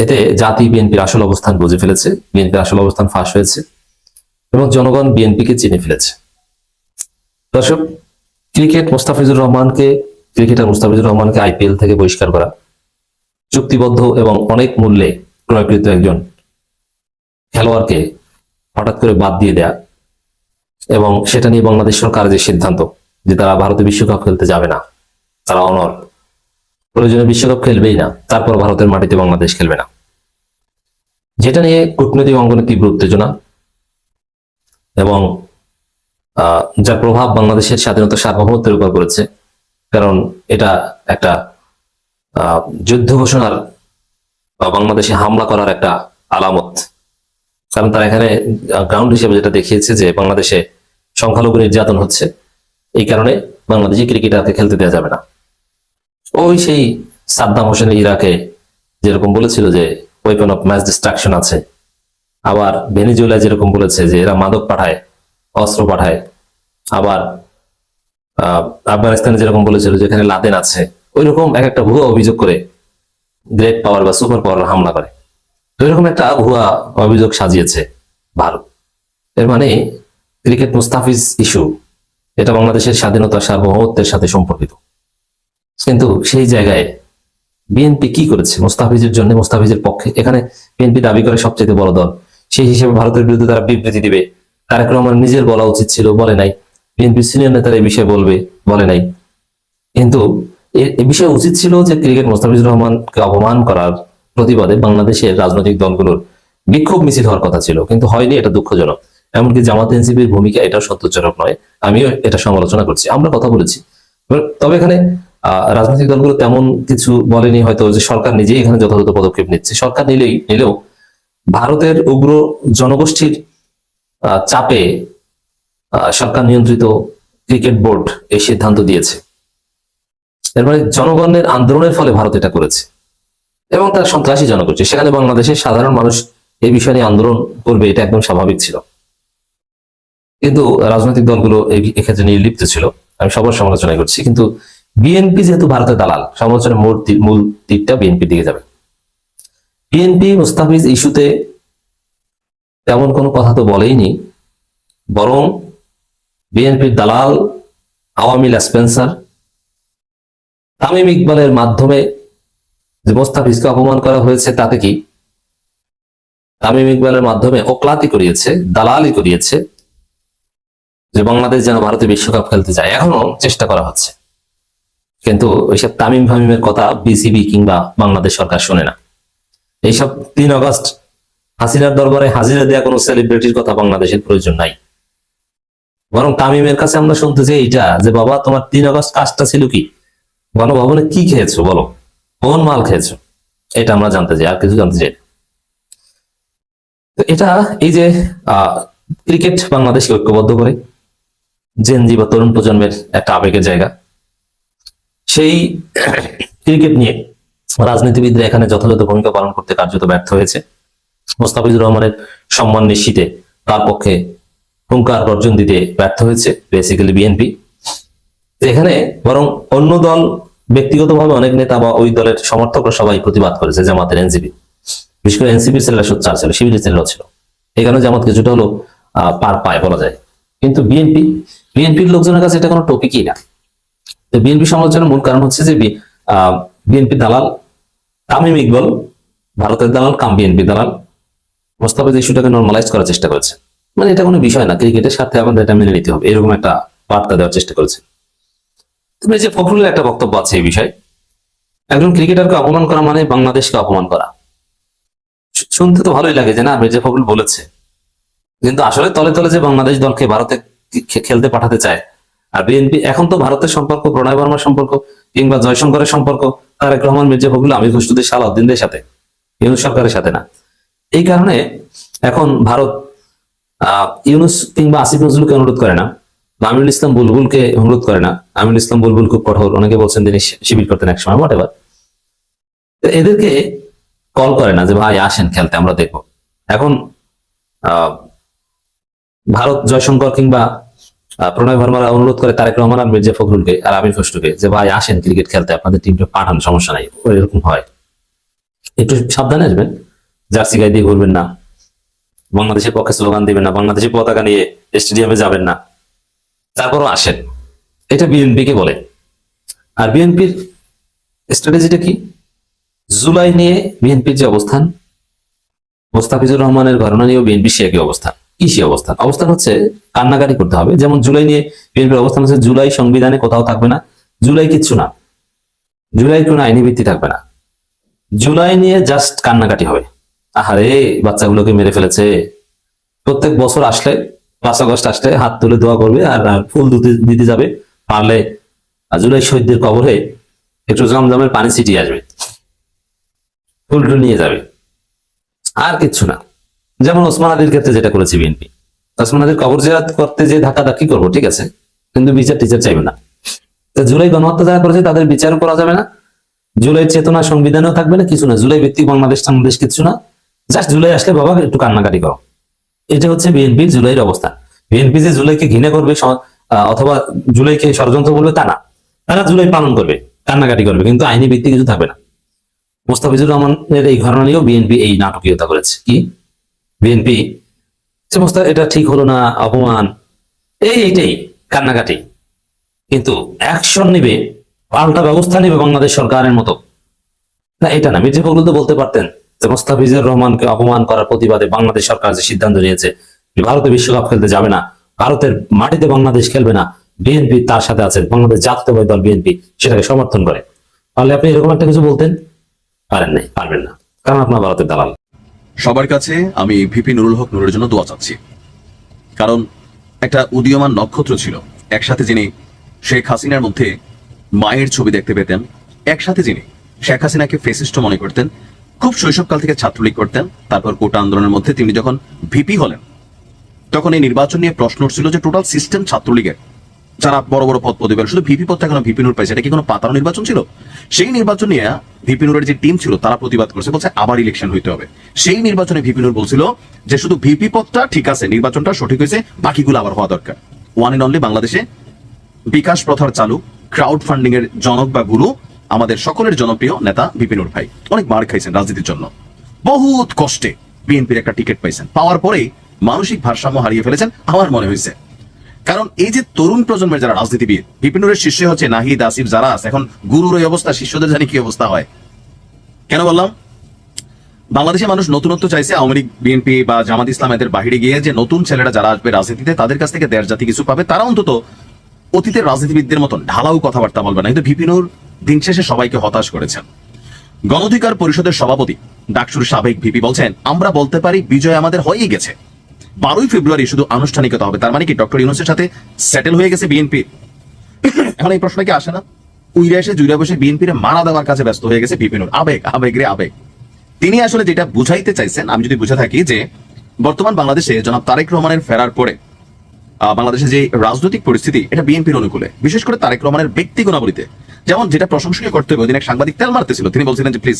এতে জাতি বিএনপির আসল অবস্থান বুঝে ফেলেছে, বিএনপির আসল অবস্থান ফাঁস হয়েছে এবং জনগণ বিএনপিকে চিনে ফেলেছে। দর্শক, ক্রিকেটার মোস্তাফিজুর রহমানকে আইপিএল থেকে বহিষ্কার করা, চুক্তিবদ্ধ এবং অনেক মূল্যে ক্রয়কৃত একজন খেলোয়াড়কে হঠাৎ করে বাদ দিয়ে দেয়া, এবং সেটা নিয়ে বাংলাদেশ সরকারের যে সিদ্ধান্ত যে তারা ভারতে বিশ্বকাপ খেলতে যাবে না, তারা অনর, প্রয়োজনে বিশ্বকাপ খেলবেই না, তারপর ভারতের মাটিতে বাংলাদেশ খেলবে না, যেটা নিয়ে কূটনৈতিক অঙ্গনে তীব্র উত্তেজনা এবং যার প্রভাব বাংলাদেশের স্বাধীনতা সার্বভৌমত্বের উপর পড়েছে। কারণ এটা একটা যুদ্ধ ঘোষণার বা বাংলাদেশে হামলা করার একটা আলামত। কারণ তারা এখানে গ্রাউন্ড হিসেবে যেটা দেখিয়েছে যে বাংলাদেশে সংখ্যালঘু নির্যাতন হচ্ছে, এই কারণে বাংলাদেশি ক্রিকেটারকে খেলতে দেওয়া যাবে না। ওই সেই সাদ্দাম হোসেন ইরাকে যেরকম বলেছিল যে ওয়েপন অফ ম্যাস ডিস্ট্রাকশন আছে, আবার ভেনিজুয়েলা যেরকম বলেছে যে এরা মাদক পাঠায়, অস্ত্র পাঠায়, আবার আফগানিস্তানে যেরকম বলেছিল যেখানে লাদেন আছে, ওই রকম এক একটা ভুয়া অভিযোগ করে গ্রেট পাওয়ার বা সুপার পাওয়ার হামলা করে। তো এরকম একটা ভুয়া অভিযোগ সাজিয়েছে ভারত। এর মানে ক্রিকেট মুস্তাফিজ ইস্যু, এটা বাংলাদেশের স্বাধীনতা সার্বভৌমত্বের সাথে সম্পর্কিত। কিন্তু সেই জায়গায় বিএনপি কি করেছে মুস্তাফিজের জন্য, মুস্তাফিজের পক্ষে? এখানে বিএনপি দাবি করে সবচেয়ে বড় দল, সেই হিসেবে ভারতের বিরুদ্ধে তারা বিবৃতি দিবে। তারেক রহমান নিজের বলা উচিত ছিল, বলে নাই। বিএনপি সিনিয়র নেতারা এই বিষয়ে বলে নাই। কিন্তু এ বিষয়ে উচিত ছিল যে ক্রিকেট মোস্তাফিজুর রহমানকে অপমান করার প্রতিবাদে বাংলাদেশের রাজনৈতিক দলগুলোর বিক্ষোভ মিছিল হওয়ার কথা ছিল, কিন্তু হয়নি। এটা দুঃখজনক। এমনকি জামাত এনসিপির ভূমিকা এটা সন্তোষজনক নয়। আমিও এটা সমালোচনা করছি, আমরা কথা বলেছি। তবে এখানে রাজনৈতিক দলগুলো তেমন কিছু বলেনি, হয়তো যে সরকার নিজেই এখানে যথাযথ পদক্ষেপ নিচ্ছে। সরকার নিলেও ভারতের উগ্র জনগোষ্ঠীর চাপে সরকার নিয়ন্ত্রিত ক্রিকেট বোর্ড এই সিদ্ধান্ত দিয়েছে। এর মানে জনগণের আন্দোলনের ফলে ভারত এটা করেছে, এবং তার সন্ত্রাসী জনগোষ্ঠী, সেখানে বাংলাদেশের সাধারণ মানুষ এই বিষয় নিয়ে আন্দোলন করবে, এটা একদম স্বাভাবিক ছিল। কিন্তু রাজনৈতিক দলগুলো এক্ষেত্রে নির্লিপ্ত ছিল। আমি সবার সমালোচনা করছি, কিন্তু বিএনপি যেহেতু ভারতের দালাল, সমালোচনার মূল তীরটা বিএনপির দিকে যাবে। বিএনপি মুস্তাফিজ ইস্যুতে তেমন কোনো কথা তো বলেইনি, বরং বিএনপির দালাল আওয়ামী স্পেন্সার তামিম ইকবালের মাধ্যমে যে মোস্তাফিজকে অপমান করা হয়েছে, তাতে কি তামিম ইকবালের মাধ্যমে ওকলাতি করিয়েছে, দালালি করিয়েছে যে বাংলাদেশ যেন ভারতে বিশ্বকাপ খেলতে যায়। এখনো চেষ্টা করা হচ্ছে, কিন্তু ওইসব তামিম ফামিমের কথা বিসিবি কিংবা বাংলাদেশ সরকার শোনে না। এইসব 3 আগস্ট হাসিনার দরবারে হাজিরা দেওয়া কোনো সেলিব্রিটির কথা বাংলাদেশের প্রয়োজন নাই। বরং তামিমের কাছে আমরা শুনতে চাই এইটা, যে বাবা তোমার 3 আগস্ট কাজটা ছিল কি? গণভবনে কি খেয়েছো বলো, কোন মাল খেয়েছো, এটা আমরা জানতে চাই, আর কিছু জানতে চাই। তো এটা এই যে ক্রিকেট বাংলাদেশকে ঐক্যবদ্ধ করে, জেনজি বা তরুণ প্রজন্মের একটা আবেগের জায়গা, সেই ক্রিকেট নিয়ে রাজনীতিবিদরা এখানে যথাযথ ভূমিকা পালন করতে কার্যত ব্যর্থ হয়েছে। মোস্তাফিজুর রহমানের সম্মান নিশ্চিতে তার পক্ষে হুঙ্কার গর্জন দিতে ব্যর্থ হয়েছে বেসিক্যালি বিএনপি। এখানে বরং অন্য দল, ব্যক্তিগতভাবে অনেক নেতা বা ওই দলের সমর্থকরা সবাই প্রতিবাদ করেছে, জামাতের এনসিপি, বিশেষ করে এনসিপির ছেলেরা সোচ্চার ছিল, শিবিরের ছেলেরাও ছিল। এই কারণে জামাত কিছুটা হলো পার পায় বলা যায়। কিন্তু বিএনপির লোকজনের কাছে এটা কোনো টপিকই না। তো বিএনপি সমালোচনার মূল কারণ হচ্ছে যে বিএনপি দালাল তামিম ইকবাল, ভারতের দালাল কাম বিএনপি দালাল, মোস্তাফিজ ইস্যুটাকে নর্মালাইজ করার চেষ্টা করেছে। মানে এটা কোনো বিষয় না, ক্রিকেটের স্বার্থে আমাদের এটা মেনে নিতে হবে, এরকম একটা বার্তা দেওয়ার চেষ্টা করেছে। তবে যে ফখরুলের একটা বক্তব্য আছে এই বিষয়ে, একজন ক্রিকেটারকে অপমান করা মানে বাংলাদেশকে অপমান করা। শুনতে তো ভালোই লাগে যে না মির্জা ফখরুল বলেছে, কিন্তু আসলে তলে তলে যে বাংলাদেশ দলকে ভারতে খেলতে পাঠাতে চায়। আর বিএনপি এখন তো ভারতের সম্পর্ক, প্রণয় বর্মার সম্পর্ক কিংবা জয়শঙ্করের সম্পর্ক তারেক রহমান, মির্জা ফখরুল, আমির খুশরুদ্দিন, সালাউদ্দিনদের সাথে, ইউনুস সরকারের সাথে না। এই কারণে এখন ভারত ইউনুস কিংবা আসিফ নজরুলকে অনুরোধ করে না, বা আমিরুল ইসলাম বুলবুলকে অনুরোধ করে না। আমিরুল ইসলাম বুলবুল খুব কঠোর, অনেকে বলছেন তিনি শিবির করতেন এক সময়, হোয়াট এভার। এদেরকে কল করে না যে ভাই আসেন খেলতে, আমরা দেখবো। এখন ভারত জয়শঙ্কর কিংবা প্রণয় ভার্মারা অনুরোধ করে তারেক রহমান আর মির্জা ফখরুলকে আর আমির খসরুকে যে ভাই আসেন ক্রিকেট খেলতে, আপনাদের টিমটা পাঠান, সমস্যা নাই। এরকম হয়, একটু সাবধানে আসবেন, জার্সি গায়ে দিয়ে ঘুরবেন না, বাংলাদেশের পক্ষে স্লোগান দিবেন না, বাংলাদেশের পতাকা নিয়ে স্টেডিয়ামে যাবেন না, তারপরও আসেন। এটা বিএনপি কে বলে। আর বিএনপির স্ট্র্যাটেজিটা কি? জুলাই নিয়ে বিএনপির যে অবস্থান, মোস্তাফিজুর রহমানের ঘটনা নিয়েও বিএনপি সে একই অবস্থান। কি সে অবস্থান? অবস্থান হচ্ছে কান্নাকাটি করতে হবে। যেমন জুলাই নিয়ে বিএনপির অবস্থান হচ্ছে জুলাই সংবিধানে কোথাও থাকবে না, জুলাই কিচ্ছু না, জুলাই কোনো আইনি ভিত্তি থাকবে না, জুলাই নিয়ে জাস্ট কান্নাকাটি হবে। আহারে বাচ্চাগুলোকে মেরে ফেলেছে। প্রত্যেক বছর আসলে 5 আগস্ট আসলে হাত তুলে দোয়া করবে আর ফুল দিতে যাবে, পারলে জুলাই শহীদদের কবরে একটু জমজমের পানি ছিটিয়ে আসবে, ফুল নিয়ে যাবে, আর কিচ্ছু না। যেমন ওসমান আলীর ক্ষেত্রে যেটা করেছে বিএনপি, ওসমান আলীর কবর জিয়ারত করতে যে ধাক্কাধাক্কি করবো, ঠিক আছে, কিন্তু বিচার টিচার চাইবে না। তো জুলাই গণহত্যা যারা করেছে তাদের বিচারও করা যাবে না, জুলাই চেতনা সংবিধানেও থাকবে না, কিছু না, জুলাই ভিত্তিক বাংলাদেশ কিচ্ছু না, জাস্ট জুলাই আসলে বাবা একটু কান্নাকাটি করো। এটা হচ্ছে বিএনপির জুলাইয়ের অবস্থা। বিএনপি যে জুলাইকে ঘৃণা করবে অথবা জুলাইকে ষড়যন্ত্র বলবে তা না, তারা জুলাই পালন করবে, কান্নাকাটি করবে, কিন্তু আইনি ভিত্তি কিছু থাকবে না। মোস্তাফিজুর রহমানের এই ঘটনা নিয়েও বিএনপি এই নাটকীয়তা করেছে। কি বিএনপি এটা ঠিক হলো না, অপমান, এইটাই কান্নাকাটি, কিন্তু অ্যাকশন নিবে, পাল্টা ব্যবস্থা নিবে বাংলাদেশ সরকারের মতো না, এটা না। মির্জা ফখরুল তো বলতে পারতেন যে মোস্তাফিজুর রহমানকে অপমান করার প্রতিবাদে বাংলাদেশ সরকার যে সিদ্ধান্ত নিয়েছে ভারতে বিশ্বকাপ খেলতে যাবে না, ভারতের মাটিতে বাংলাদেশ খেলবে না, বিএনপি তার সাথে আছে, বাংলাদেশ জাতীয়তাবাদী দল বিএনপি সেটাকে সমর্থন করে, তাহলে আপনি এরকম একটা কিছু বলতেন পারবেন না, কারণ আপনার ভারতের দালাল। সবার কাছে আমি ভিপি নুরুল হক নুরের জন্য দোয়া চাচ্ছি, কারণ একটা উদীয়মান নক্ষত্র ছিল। একসাথে যিনি শেখ হাসিনার মধ্যে মায়ের ছবি দেখতে পেতেন, একসাথে যিনি শেখ হাসিনাকে ফেসিস্ট মনে করতেন, খুব শৈশবকাল থেকে ছাত্রলীগ করতেন, তারপর কোটা আন্দোলনের মধ্যে তিনি যখন ভিপি হলেন তখন এই নির্বাচন নিয়ে প্রশ্ন উঠছিল যে টোটাল সিস্টেম ছাত্রলীগের যারা বড় বড় পদ পদবী শুধু ভিপি পদটা কেন ভিপি নুর পাইছে, এটা কি কোনো পাতানো নির্বাচন ছিল? সেই নির্বাচন নিয়ে ভিপি নুরের যে টিম ছিল তারা প্রতিবাদ করছে, বলছে আবার ইলেকশন হইতে হবে। সেই নির্বাচনে ভিপি নুর বলছিল যে শুধু ভিপি পদটা ঠিক আছে, নির্বাচনটা সঠিক হয়েছে, বাকিগুলো আবার হওয়া দরকার। ওয়ান এন্ড অনলি বাংলাদেশে বিকাশ প্রথার চালু, ক্রাউড ফান্ডিং এর জনক বা গুরু, আমাদের সকলের জনপ্রিয় নেতা ভিপি নুর ভাই অনেক মার খাইছেন রাজনীতির জন্য, বহুত কষ্টে বিএনপির একটা টিকিট পাইছেন, পাওয়ার পরেই মানসিক ভারসাম্য হারিয়ে ফেলেছেন আমার মনে হয়েছে। কারণ এই যে তরুণ প্রজন্মের যারা রাজনীতিবিদ, ভিপি নুরের শিষ্য হচ্ছে নাহিদ, আসিফ, যারা আছে, এখন গুরুর এই অবস্থা, শিষ্যদের জানি কি অবস্থা হয়। কেন বললাম? বাংলাদেশে মানুষ নতুনত্ব চাইছে, আওয়ামী লীগ, বিএনপি বা জামাত ইসলাম এদের বাহিরে গিয়ে যে নতুন ছেলেরা যারা আসবে রাজনীতিতে তাদের কাছ থেকে দেড় জাতি কিছু পাবে, তারা অন্তত অতীতের রাজনীতিবিদদের মতন ঢালাও কথাবার্তা বলবে না। কিন্তু ভিপি নুর দিন শেষে সবাইকে হতাশ করেছেন। গণ অধিকার পরিষদের সভাপতি ডাকসুর সাবেক ভিপি বলছেন, আমরা বলতে পারি বিজয় আমাদের হয়েই গেছে, 12ই ফেব্রুয়ারি শুধু আনুষ্ঠানিকতা হবে। তার মানে কি ডক্টর ইউনূসের সাথে সেটেল হয়ে গেছে বিএনপি? এখন এই প্রশ্ন কি আসে না? উইরা এসে জুইরা বসে বিএনপির মারা দেওয়ার কাছে ব্যস্ত হয়ে গেছে ভিপি নুর। আবেগ। তিনি আসলে যেটা বুঝাইতে চাইছেন, আমি যদি বুঝে থাকি, যে বর্তমান বাংলাদেশে জনাব তারেক রহমানের ফেরার পরে বাংলাদেশের যে রাজনৈতিক পরিস্থিতি এটা বিএনপির অনুকূলে, বিশেষ করে তারেক রহমানের ব্যক্তি গুণাবলীতে। যেমন যেটা প্রশংসনীয় করতে হবে, ওইদিন এক সাংবাদিক তেল মারতেছিল, তিনি বলছিলেন যে প্লিজ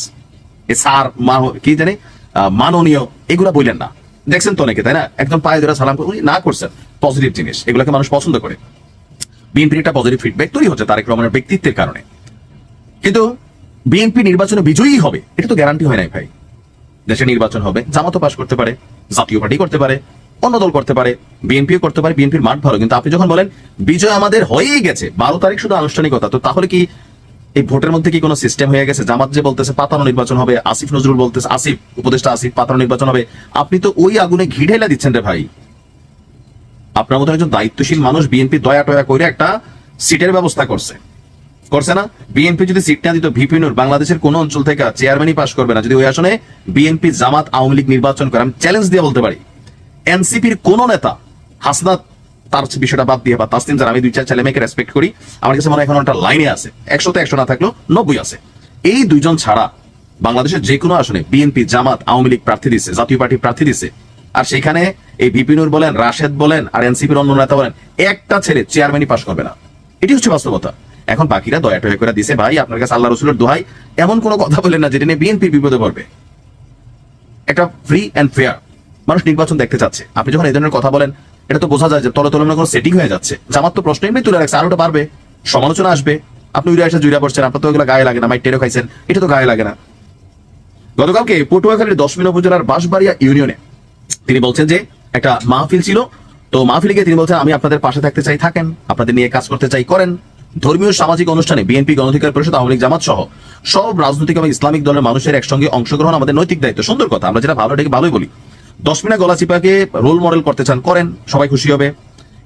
এ স্যার কি জানে মাননীয় এগুলা বললেন না। দেখছেন তো অনেকে, তাই না, একদম পায়ে ধরে সালাম উনি না করছেন, পজিটিভ জিনিস, এগুলোকে মানুষ পছন্দ করে। বিএনপির একটা পজিটিভ ফিডব্যাক তৈরি হচ্ছে তারেক রহমানের ব্যক্তিত্বের কারণে। কিন্তু বিএনপি নির্বাচনে বিজয়ী হবে এটা তো গ্যারান্টি হয় নাই ভাই। দেশে নির্বাচন হবে, জামাতও পাশ করতে পারে, জাতীয় পার্টি করতে পারে, অন্য দল করতে পারে, বিএনপিও করতে পারে, বিএনপির মাঠ ভালো। কিন্তু আপনি যখন বলেন বিজয় আমাদের হয়েই গেছে, 12 তারিখ শুধু আনুষ্ঠানিকতা, তো তাহলে কি এই ভোটের মধ্যে কি কোনো সিস্টেম হয়ে গেছে? জামাত যে বলতেছে পাতানো নির্বাচন হবে, আসিফ নজরুল বলতেছে, আসিফ উপদেষ্টা আসিফ পাতানো নির্বাচন হবে, আপনি তো ওই আগুনে ঘি ঢেলা দিচ্ছেন রে ভাই। আপনার মতো একজন দায়িত্বশীল মানুষ বিএনপি দয়া টয়া করে একটা সিটের ব্যবস্থা করছে না? বিএনপি যদি সিট না দিত, ভিপি নুর বাংলাদেশের কোন অঞ্চল থেকে চেয়ারম্যানই পাশ করবে না যদি ওই আসনে বিএনপি, জামাত, আওয়ামী লীগ নির্বাচন করে। আমি চ্যালেঞ্জ দিয়ে বলতে পারি, এনসিপির কোন নেতা, হাসনাত তার বিষয়টা বাদ দিয়ে, বা তাসনিম যারা, আমি 2-4 ছেলে মেয়েকে রেসপেক্ট করি, আমার কাছে মনে হয় এখন একটা লাইনে আছে, 100তে 100 না থাকলেও 90 আছে। এই দুইজন ছাড়া বাংলাদেশের যে কোনো আসনে বিএনপি, জামাত, আওয়ামী লীগ প্রার্থী দিচ্ছে, জাতীয় পার্টি প্রার্থী দিচ্ছে, আর সেখানে এই ভিপি নুর বলেন, রাশেদ বলেন, আর এনসিপির অন্য নেতা বলেন, একটা ছেলে চেয়ারম্যানই পাশ করবে না। এটি হচ্ছে বাস্তবতা। এখন বাকিরা দয়া টয়া করে দিছে, ভাই আপনার কাছে আল্লাহ রসুলের দোহাই এমন কোনো কথা বলেন না যেটা নিয়ে বিএনপি বিপদে পড়বে। একটা ফ্রি অ্যান্ড ফেয়ার মানুষ নির্বাচন দেখতে চাচ্ছে। আপনি যখন এই ধরনের কথা বলেন, এটা তো বোঝা যায় যে তলে তলে কোনো সেটিং হয়ে যাচ্ছে। জামাত তো প্রশ্ন এমনি তুলে রাখছে, আর ওটা পারবে, সমালোচনা আসবে। আপনি উইরা এসে জুইরা পড়ছেন, আপনার তো ওগুলো গায়ে লাগে না, মাইট টেরো খাইছেন, এটা তো গায়ে লাগে না। গতকালকে পটুয়াখালীর 10 মিনা উপজেলার বাঁশবাড়িয়া ইউনিয়নে তিনি বলছেন যে একটা মাহফিল ছিল, তো মাহফিলে গিয়ে তিনি বলছেন, আমি আপনাদের পাশে থাকতে চাই, থাকেন, আপনাদের নিয়ে কাজ করতে চাই, করেন। ধর্মীয় সামাজিক অনুষ্ঠানে বিএনপি, গণ অধিকার পরিষদ, আওয়ামী লীগ, জামাত সহ সব রাজনৈতিক এবং ইসলামিক দলের মানুষের একসঙ্গে অংশগ্রহণ আমাদের নৈতিক দায়িত্ব। সুন্দর কথা, আমরা যেটা ভালো এটাকে ভালোই বলি। 10 মিনা গলাচিপাকে রোল মডেল করতে চান, করেন, সবাই খুশি হবে।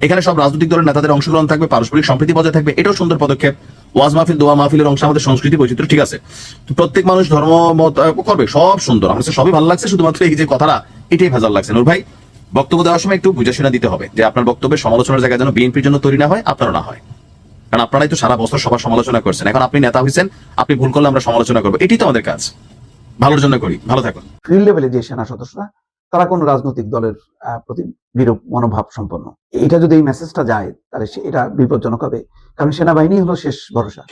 এখানে সব রাজনৈতিক দলের নেতাদের অংশগ্রহণ থাকবে, পারস্পরিক সম্প্রীতি বজায় থাকবে, এটাও সুন্দর পদক্ষেপ। ওয়াজ মাহফিল, দোয়া মাহফিলের অংশ আমাদের সংস্কৃতি বৈচিত্র্য, ঠিক আছে, তো প্রত্যেক মানুষ ধর্ম মত করবে, সব সুন্দর, আমার কাছে সবই ভালো লাগছে। শুধুমাত্র এই যে কথাটা, এটাই ভেজাল লাগছে। নূর ভাই, বক্তব্য দেওয়ার সময় একটু বুঝে শুনে দিতে হবে যে আপনার বক্তব্যের সমালোচনার জায়গা যেন বিএনপির জন্য তৈরি না হয়, আপনারও না হয়। কারণ আপনারাই তো সারা বছর সবার সমালোচনা করছেন, এখন আপনি নেতা হয়েছেন, আপনি ভুল করলে আমরা সমালোচনা করবো, এটাই তো আমাদের কাজ, ভালোর জন্য করি। ভালো থাকুন। ফিল্ড লেভেলে যে সেনা সদস্যরা, তারা কোন রাজনৈতিক দলের প্রতি বিরূপ মনোভাব সম্পন্ন, এটা যদি এই মেসেজটা যায় তাহলে এটা বিপজ্জনক হবে, কারণ সেনাবাহিনী হলো শেষ ভরসা।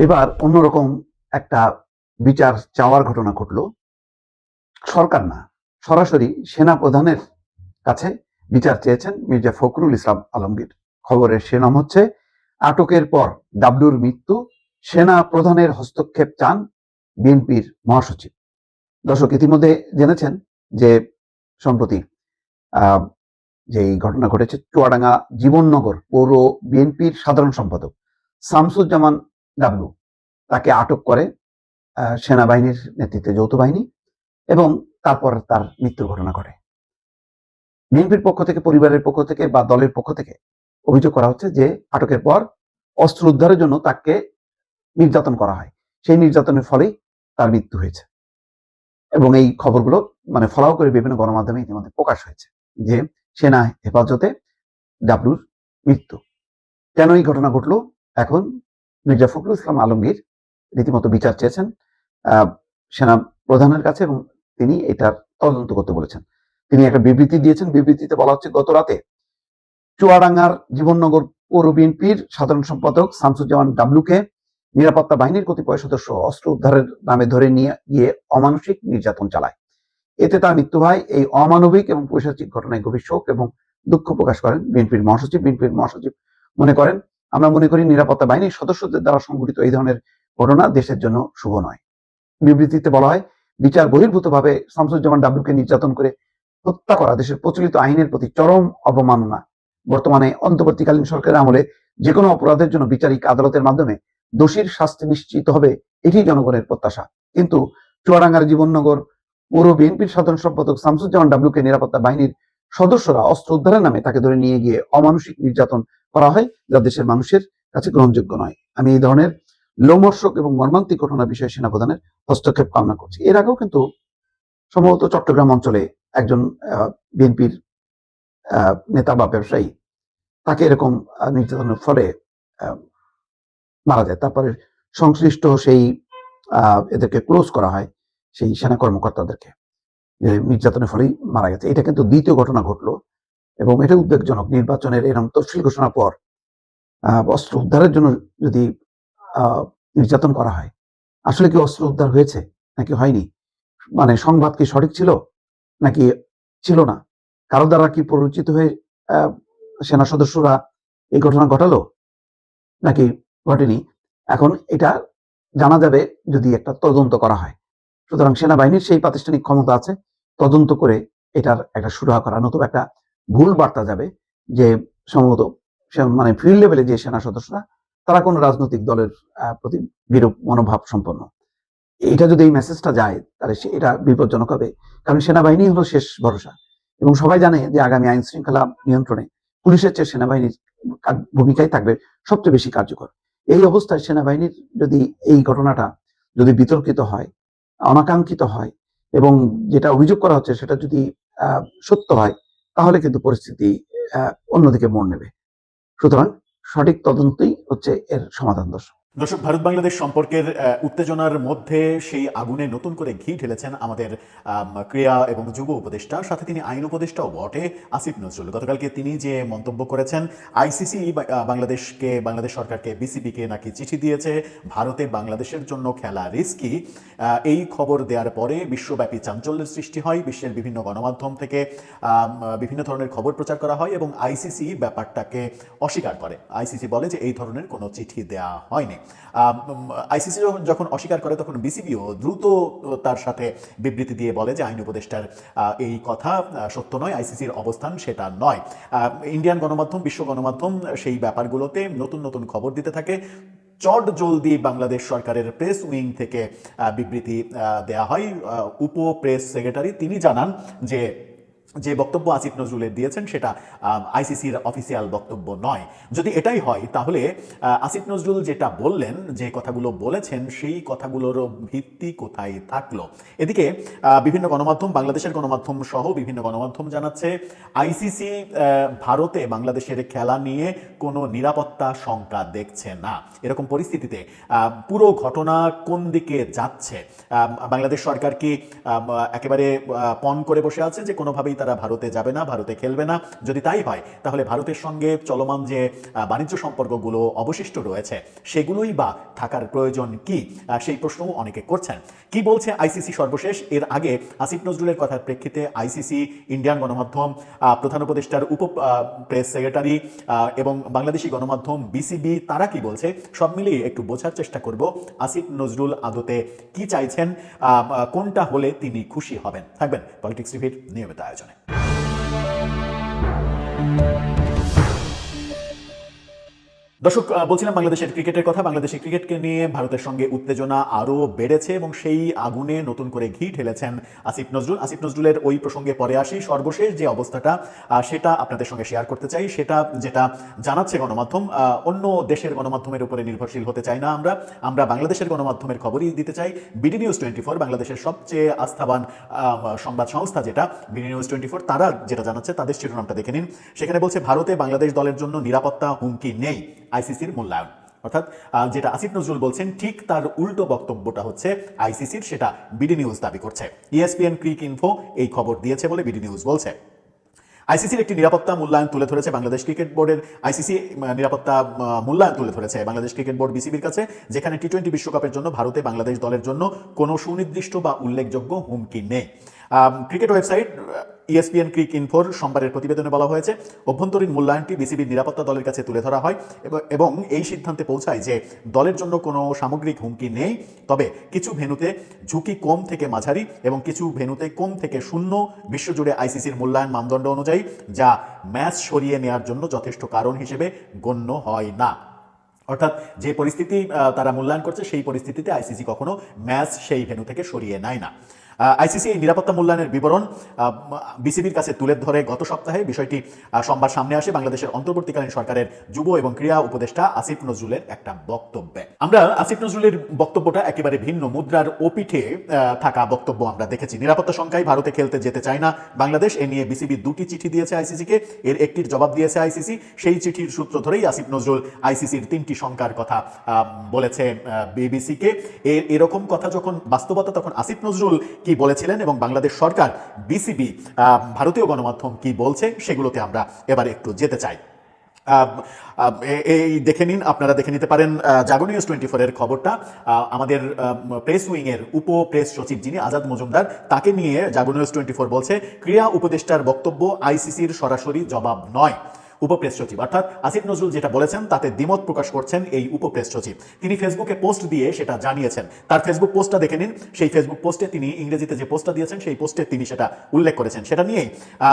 এবার অন্যরকম একটা বিচার চাওয়ার ঘটনা ঘটলো। সরকার না, সরাসরি সেনা প্রধানের কাছে বিচার চেয়েছেন মির্জা ফখরুল ইসলাম আলমগীর। খবরের শিরোনাম হচ্ছে, আটকের পর ডাবলুর মৃত্যু, সেনা প্রধানের হস্তক্ষেপ চান বিএনপির মহাসচিব। দর্শক, ইতিমধ্যে জেনেছেন যে সম্প্রতি যে ঘটনা ঘটেছে, চুয়াডাঙ্গা জীবননগর পৌর বিএনপির সাধারণ সম্পাদক শামসুজ্জামান ডাবলু, তাকে আটক করে সেনাবাহিনীর নেতৃত্বে যৌথ বাহিনী, এবং তারপর তার মৃত্যুর ঘটনা ঘটে। বিএনপির পক্ষ থেকে, পরিবারের পক্ষ থেকে বা দলের পক্ষ থেকে অভিযোগ করা হচ্ছে যে আটকের পর অস্ত্র উদ্ধারের জন্য তাকে নির্যাতন করা হয়, সেই নির্যাতনের ফলেই তার মৃত্যু হয়েছে। এবং এই খবরগুলো মানে ফলাও করে বিভিন্ন গণমাধ্যমে ইতিমধ্যে প্রকাশ হয়েছে যে সেনা হেফাজতে ডাবলুর মৃত্যু। কেন এই ঘটনা ঘটলো, এখন মির্জা ফখরুল ইসলাম আলমগীর রীতিমতো বিচার চেয়েছেন সেনা প্রধানের কাছে এবং তিনি এটার তদন্ত করতে বলেছেন। তিনি একটা বিবৃতি দিয়েছেন, বিবৃতিতে বলা হচ্ছে গত রাতে চুয়াডাঙ্গার জীবননগর পৌর বিএনপির সাধারণ সম্পাদক শামসুজ্জামান ডাবলুকে নিরাপত্তা বাহিনীর কতিপয় সদস্য অস্ত্র উদ্ধারের নামে ধরে নিয়ে গিয়ে অমানসিক নির্যাতন চালায়। এতে তার মৃত্যু হয়। এই অমানবিক এবং পৈশাচিক ঘটনায় গভীর শোক এবং দুঃখ প্রকাশ করেন বিএনপির মহাসচিব। বিএনপির মহাসচিব মনে করেন, আমরা মনে করি নিরাপত্তা বাহিনীর সদস্যদের দ্বারা সংঘটিত এই ধরনের ঘটনা দেশের জন্য শুভ নয়। বিবৃতিতে বলা হয়, বিচার বহির্ভূতভাবে শামসুজ্জামান ডাবলুকে নির্যাতন করে হত্যা করা দেশের প্রচলিত আইনের প্রতি চরম অবমাননা। বর্তমানে অন্তর্বর্তীকালীন সরকারের আমলে যে কোনো অপরাধের জন্য বিচারিক আদালতের মাধ্যমে দোষীর শাস্তি নিশ্চিত হবে, এটি জনগণের প্রত্যাশা। কিন্তু চুয়াডাঙ্গার জীবননগর পৌর বিএনপির সাধারণ সম্পাদক শামসুজ্জামান ডাবলুকে নিরাপত্তা বাহিনীর সদস্যরা অস্ত্র উদ্ধারের নামে তাকে ধরে নিয়ে গিয়ে অমানসিক নির্যাতন করা হয়, যা দেশের মানুষের কাছে গ্রহণযোগ্য নয়। আমি এই ধরনের লোমহর্ষক এবং মর্মান্তিক ঘটনার বিষয়ে সেনাপ্রধানের হস্তক্ষেপ কামনা করছি। এর আগেও কিন্তু সম্ভবত চট্টগ্রাম অঞ্চলে একজন বিএনপির নেতা বা ব্যবসায়ী, তাকে এরকম নির্যাতনের ফলে মারা যায়। তারপরে সংশ্লিষ্ট সেই এদেরকে ক্লোজ করা হয়, সেই সেনা কর্মকর্তাদেরকে, যে নির্যাতনের ফলেই মারা গেছে। এটা কিন্তু দ্বিতীয় ঘটনা ঘটলো এবং এটা উদ্বেগজনক। নির্বাচনের এরকম তফসিল ঘোষণার পর অস্ত্র উদ্ধারের জন্য যদি নির্যাতন করা হয়, আসলে কি অস্ত্র উদ্ধার হয়েছে নাকি হয়নি, মানে সংবাদ কি সঠিক ছিল নাকি ছিল না, কারো দ্বারা কি প্ররোচিত হয়ে সেনা সদস্যরা এই ঘটনা ঘটালো নাকি ঘটেনি, এখন এটা জানা যাবে যদি একটা তদন্ত করা হয়। সুতরাং সেনাবাহিনীর সেই প্রাতিষ্ঠানিক ক্ষমতা আছে তদন্ত করে এটার একটা সুরাহা করা, নতুবা একটা ভুল বার্তা যাবে যে সম্ভবত মানে ফিল্ড লেভেলে যে সেনা সদস্যরা তারা কোন রাজনৈতিক দলের প্রতি বিরূপ মনোভাব সম্পন্ন। এটা যদি এই মেসেজটা যায় তাহলে এটা বিপজ্জনক হবে, কারণ সেনাবাহিনী হলো শেষ ভরসা এবং সবাই জানে যে আগামী আইন শৃঙ্খলা নিয়ন্ত্রণে পুলিশের চেয়ে সেনাবাহিনীর ভূমিকাই থাকবে সবচেয়ে বেশি কার্যকর। এই অবস্থায় সেনাবাহিনীর যদি এই ঘটনাটা যদি বিতর্কিত হয়, অনাকাঙ্ক্ষিত হয় এবং যেটা অভিযোগ করা হচ্ছে সেটা যদি সত্য হয়, তাহলে কিন্তু পরিস্থিতি অন্যদিকে মোড় নেবে। সুতরাং সঠিক তদন্তই হচ্ছে এর সমাধান। দর্শক, ভারত বাংলাদেশ সম্পর্কের উত্তেজনার মধ্যে সেই আগুনে নতুন করে ঘি ঢেলেছেন আমাদের ক্রীড়া এবং যুব উপদেষ্টা, সাথে তিনি আইন উপদেষ্টাও বটে আসিফ নজরুল। গতকালকে তিনি যে মন্তব্য করেছেন, আইসিসি বাংলাদেশ সরকারকে, বিসিবিকে নাকি চিঠি দিয়েছে, ভারতে বাংলাদেশের জন্য খেলা রিস্কি, এই খবর দেওয়ার পরে বিশ্বব্যাপী চাঞ্চল্যের সৃষ্টি হয়। বিশ্বের বিভিন্ন গণমাধ্যম থেকে বিভিন্ন ধরনের খবর প্রচার করা হয় এবং আইসিসি ব্যাপারটাকে অস্বীকার করে। আইসিসি বলে যে এই ধরনের কোনো চিঠি দেওয়া হয়নি। আইসিসি যখন অস্বীকার করে তখন বিসিবিও দ্রুত তার সাথে বিবৃতি দিয়ে বলে যে আইন উপদেষ্টার এই কথা সত্য নয়, আইসিসির অবস্থান সেটা নয়। ইন্ডিয়ান গণমাধ্যম, বিশ্ব গণমাধ্যম সেই ব্যাপারগুলোতে নতুন নতুন খবর দিতে থাকে। চট জলদি বাংলাদেশ সরকারের প্রেস উইং থেকে বিবৃতি দেয়া হয়। উপ প্রেস সেক্রেটারি তিনি জানান যে বক্তব্য আসিফ নজরুলের দিয়েছেন সেটা আইসিসির অফিসিয়াল বক্তব্য নয়। যদি এটাই হয় তাহলে আসিফ নজরুল যেটা বললেন, যে কথাগুলো বলেছেন, সেই কথাগুলোর ভিত্তি কোথায় থাকলো? এদিকে বিভিন্ন গণমাধ্যম, বাংলাদেশের গণমাধ্যম সহ বিভিন্ন গণমাধ্যম জানাচ্ছে আইসিসি ভারতে বাংলাদেশের খেলা নিয়ে কোনো নিরাপত্তা শঙ্কা দেখছে না। এরকম পরিস্থিতিতে পুরো ঘটনা কোন দিকে যাচ্ছে? বাংলাদেশ সরকার কি একেবারে পণ করে বসে আছে যে কোনোভাবেই তারা ভারতে যাবে না, ভারতে খেলবে না? যদি তাই হয় তাহলে ভারতের সঙ্গে চলমান যে বাণিজ্য সম্পর্কগুলো অবশিষ্ট রয়েছে সেগুলোই বা থাকার প্রয়োজন কি? সেই প্রশ্নও অনেকে করছেন। কি বলছে আইসিসি সর্বশেষ? এর আগে আসিফ নজরুলের কথার প্রেক্ষিতে আইসিসি, ইন্ডিয়ান গণমাধ্যম, প্রধান উপদেষ্টার উপ প্রেস সেক্রেটারি এবং বাংলাদেশি গণমাধ্যম বিসিবি তারা কি বলছে সব মিলিয়ে একটু বোঝার চেষ্টা করব আসিফ নজরুল আদতে কি চাইছেন, কোনটা হলে তিনি খুশি হবেন। থাকবেন পলিটিক্স টিভির নিয়মিত আয়োজনে। দর্শক, বলছিলাম বাংলাদেশের ক্রিকেটের কথা। বাংলাদেশের ক্রিকেটকে নিয়ে ভারতের সঙ্গে উত্তেজনা আরও বেড়েছে এবং সেই আগুনে নতুন করে ঘি ঢেলেছেন আসিফ নজরুল। আসিফ নজরুলের ওই প্রসঙ্গে পরে আসি। সর্বশেষ যে অবস্থাটা সেটা আপনাদের সঙ্গে শেয়ার করতে চাই। সেটা যেটা জানাচ্ছে গণমাধ্যম, অন্য দেশের গণমাধ্যমের উপরে নির্ভরশীল হতে চাই না আমরা বাংলাদেশের গণমাধ্যমের খবরই দিতে চাই। বিডি নিউজ 24, বাংলাদেশের সবচেয়ে আস্থাবান সংবাদ সংস্থা যেটা বিডি নিউজ 24, তারা যেটা জানাচ্ছে, তাদের শিরোনামটা দেখে নিন। সেখানে বলছে ভারতে বাংলাদেশ দলের জন্য নিরাপত্তা হুমকি নেই, আইসিসির মূল্যায়ন। অর্থাৎ যেটা আসিফ নজরুল বলছেন ঠিক তার উল্টো বক্তব্যটা হচ্ছে আইসিসির, সেটা বিডি নিউজ দাবি করছে। ইএসপিএন ক্রিক ইনফো এই খবর দিয়েছে বলে বিডি নিউজ বলছে। আইসিসির একটি নিরাপত্তা মূল্যায়ন তুলে ধরেছে বাংলাদেশ ক্রিকেট বোর্ডের আইসিসি নিরাপত্তা মূল্যায়ন তুলে ধরেছে বাংলাদেশ ক্রিকেট বোর্ড বিসিবির কাছে, যেখানে টি-20 বিশ্বকাপের জন্য ভারতে বাংলাদেশ দলের জন্য কোনো সুনির্দিষ্ট বা উল্লেখযোগ্য হুমকি নেই। ক্রিকেট ওয়েবসাইট ইএসপিএন ক্রিক ইনফোর সোমবারের প্রতিবেদনে বলা হয়েছে, অভ্যন্তরীণ মূল্যায়নটি বিসিবির নিরাপত্তা দলের কাছে তুলে ধরা হয় এবং এই সিদ্ধান্তে পৌঁছায় যে দলের জন্য কোনো সামগ্রিক হুমকি নেই, তবে কিছু ভেন্যুতে ঝুঁকি কম থেকে মাঝারি এবং কিছু ভেন্যুতে কম থেকে শূন্য বিশ্বজুড়ে আইসিসির মূল্যায়ন মানদণ্ড অনুযায়ী, যা ম্যাচ সরিয়ে নেওয়ার জন্য যথেষ্ট কারণ হিসেবে গণ্য হয় না। অর্থাৎ যে পরিস্থিতি তারা মূল্যায়ন করছে, সেই পরিস্থিতিতে আইসিসি কখনো ম্যাচ সেই ভেন্যু থেকে সরিয়ে নেয় না। আইসিসি এই নিরাপত্তা মূল্যায়নের বিবরণ বিসিবির কাছে তুলে ধরে গত সপ্তাহে বিষয়টি সোমবার সামনে আসে বাংলাদেশের অন্তর্বর্তীকালীন সরকারের যুব এবং ক্রীড়া উপদেষ্টা আসিফ নজরুলের একটা বক্তব্যে। আমরা আসিফ নজরুলের বক্তব্যটা একেবারে ভিন্ন মুদ্রার ওপিঠে থাকা বক্তব্য আমরা দেখেছি। নিরাপত্তা শঙ্কায় ভারতে খেলতে যেতে চায় না বাংলাদেশ, এ নিয়ে বিসিবি 2টি চিঠি দিয়েছে আইসিসিকে, এর একটির জবাব দিয়েছে আইসিসি। সেই চিঠির সূত্র ধরেই আসিফ নজরুল আইসিসির 3টি শঙ্কার কথা বলেছে বিবিসিকে। এরকম কথা যখন বাস্তবতা, তখন আসিফ নজরুল কি বলেছিলেন এবং বাংলাদেশ সরকার, বিসিবি, ভারতীয় গণমাধ্যম কি বলছে, সেগুলোতে আমরা এবার একটু যেতে চাই। এই দেখে নিন, আপনারা দেখে নিতে পারেন জাগো নিউজ 24 এর খবরটা। আমাদের প্রেস উইং এর উপ প্রেস সচিব যিনি আজাদ মজুমদার, তাকে নিয়ে জাগো নিউজ 24 বলছে, ক্রীড়া উপদেষ্টার বক্তব্য আইসিসির সরাসরি জবাব নয়। উপপ্রেস সচিব অর্থাৎ আসিফ নজরুল যেটা বলেছেন তাতে দ্বিমত প্রকাশ করছেন এই উপপ্রেস সচিব। তিনি ফেসবুকে পোস্ট দিয়ে সেটা জানিয়েছেন। তার ফেসবুক পোস্টটা দেখে নিন। সেই ফেসবুক পোস্টে তিনি ইংরেজিতে যে পোস্টটা দিয়েছেন, সেই পোস্টে তিনি সেটা উল্লেখ করেছেন। সেটা নিয়েই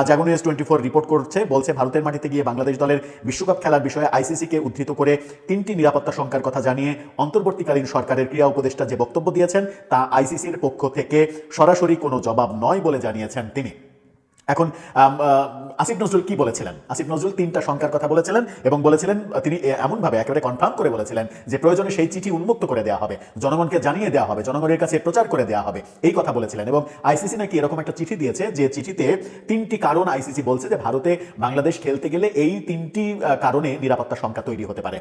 জাগো নিউজ 24 রিপোর্ট করছে, বলছে ভারতের মাটিতে গিয়ে বাংলাদেশ দলের বিশ্বকাপ খেলার বিষয়ে আইসিসিকে উদ্ধৃত করে 3টি নিরাপত্তা শঙ্কার কথা জানিয়ে অন্তর্বর্তীকালীন সরকারের ক্রীড়া উপদেষ্টা যে বক্তব্য দিয়েছেন, তা আইসিসির পক্ষ থেকে সরাসরি কোনো জবাব নয় বলে জানিয়েছেন তিনি। এখন আসিফ নজরুল কি বলেছিলেন? আসিফ নজরুল 3টা শঙ্কার কথা বলেছিলেন এবং বলেছিলেন, তিনি এমনভাবে একেবারে কনফার্ম করে বলেছিলেন যে প্রয়োজনে সেই চিঠি উন্মুক্ত করে দেওয়া হবে, জনগণকে জানিয়ে দেওয়া হবে, জনগণের কাছে প্রচার করে দেওয়া হবে, এই কথা বলেছিলেন। এবং আইসিসি নাকি এরকম একটা চিঠি দিয়েছে, যে চিঠিতে 3টি কারণ আইসিসি বলছে যে ভারতে বাংলাদেশ খেলতে গেলে এই 3টি কারণে নিরাপত্তা শঙ্কা তৈরি হতে পারে।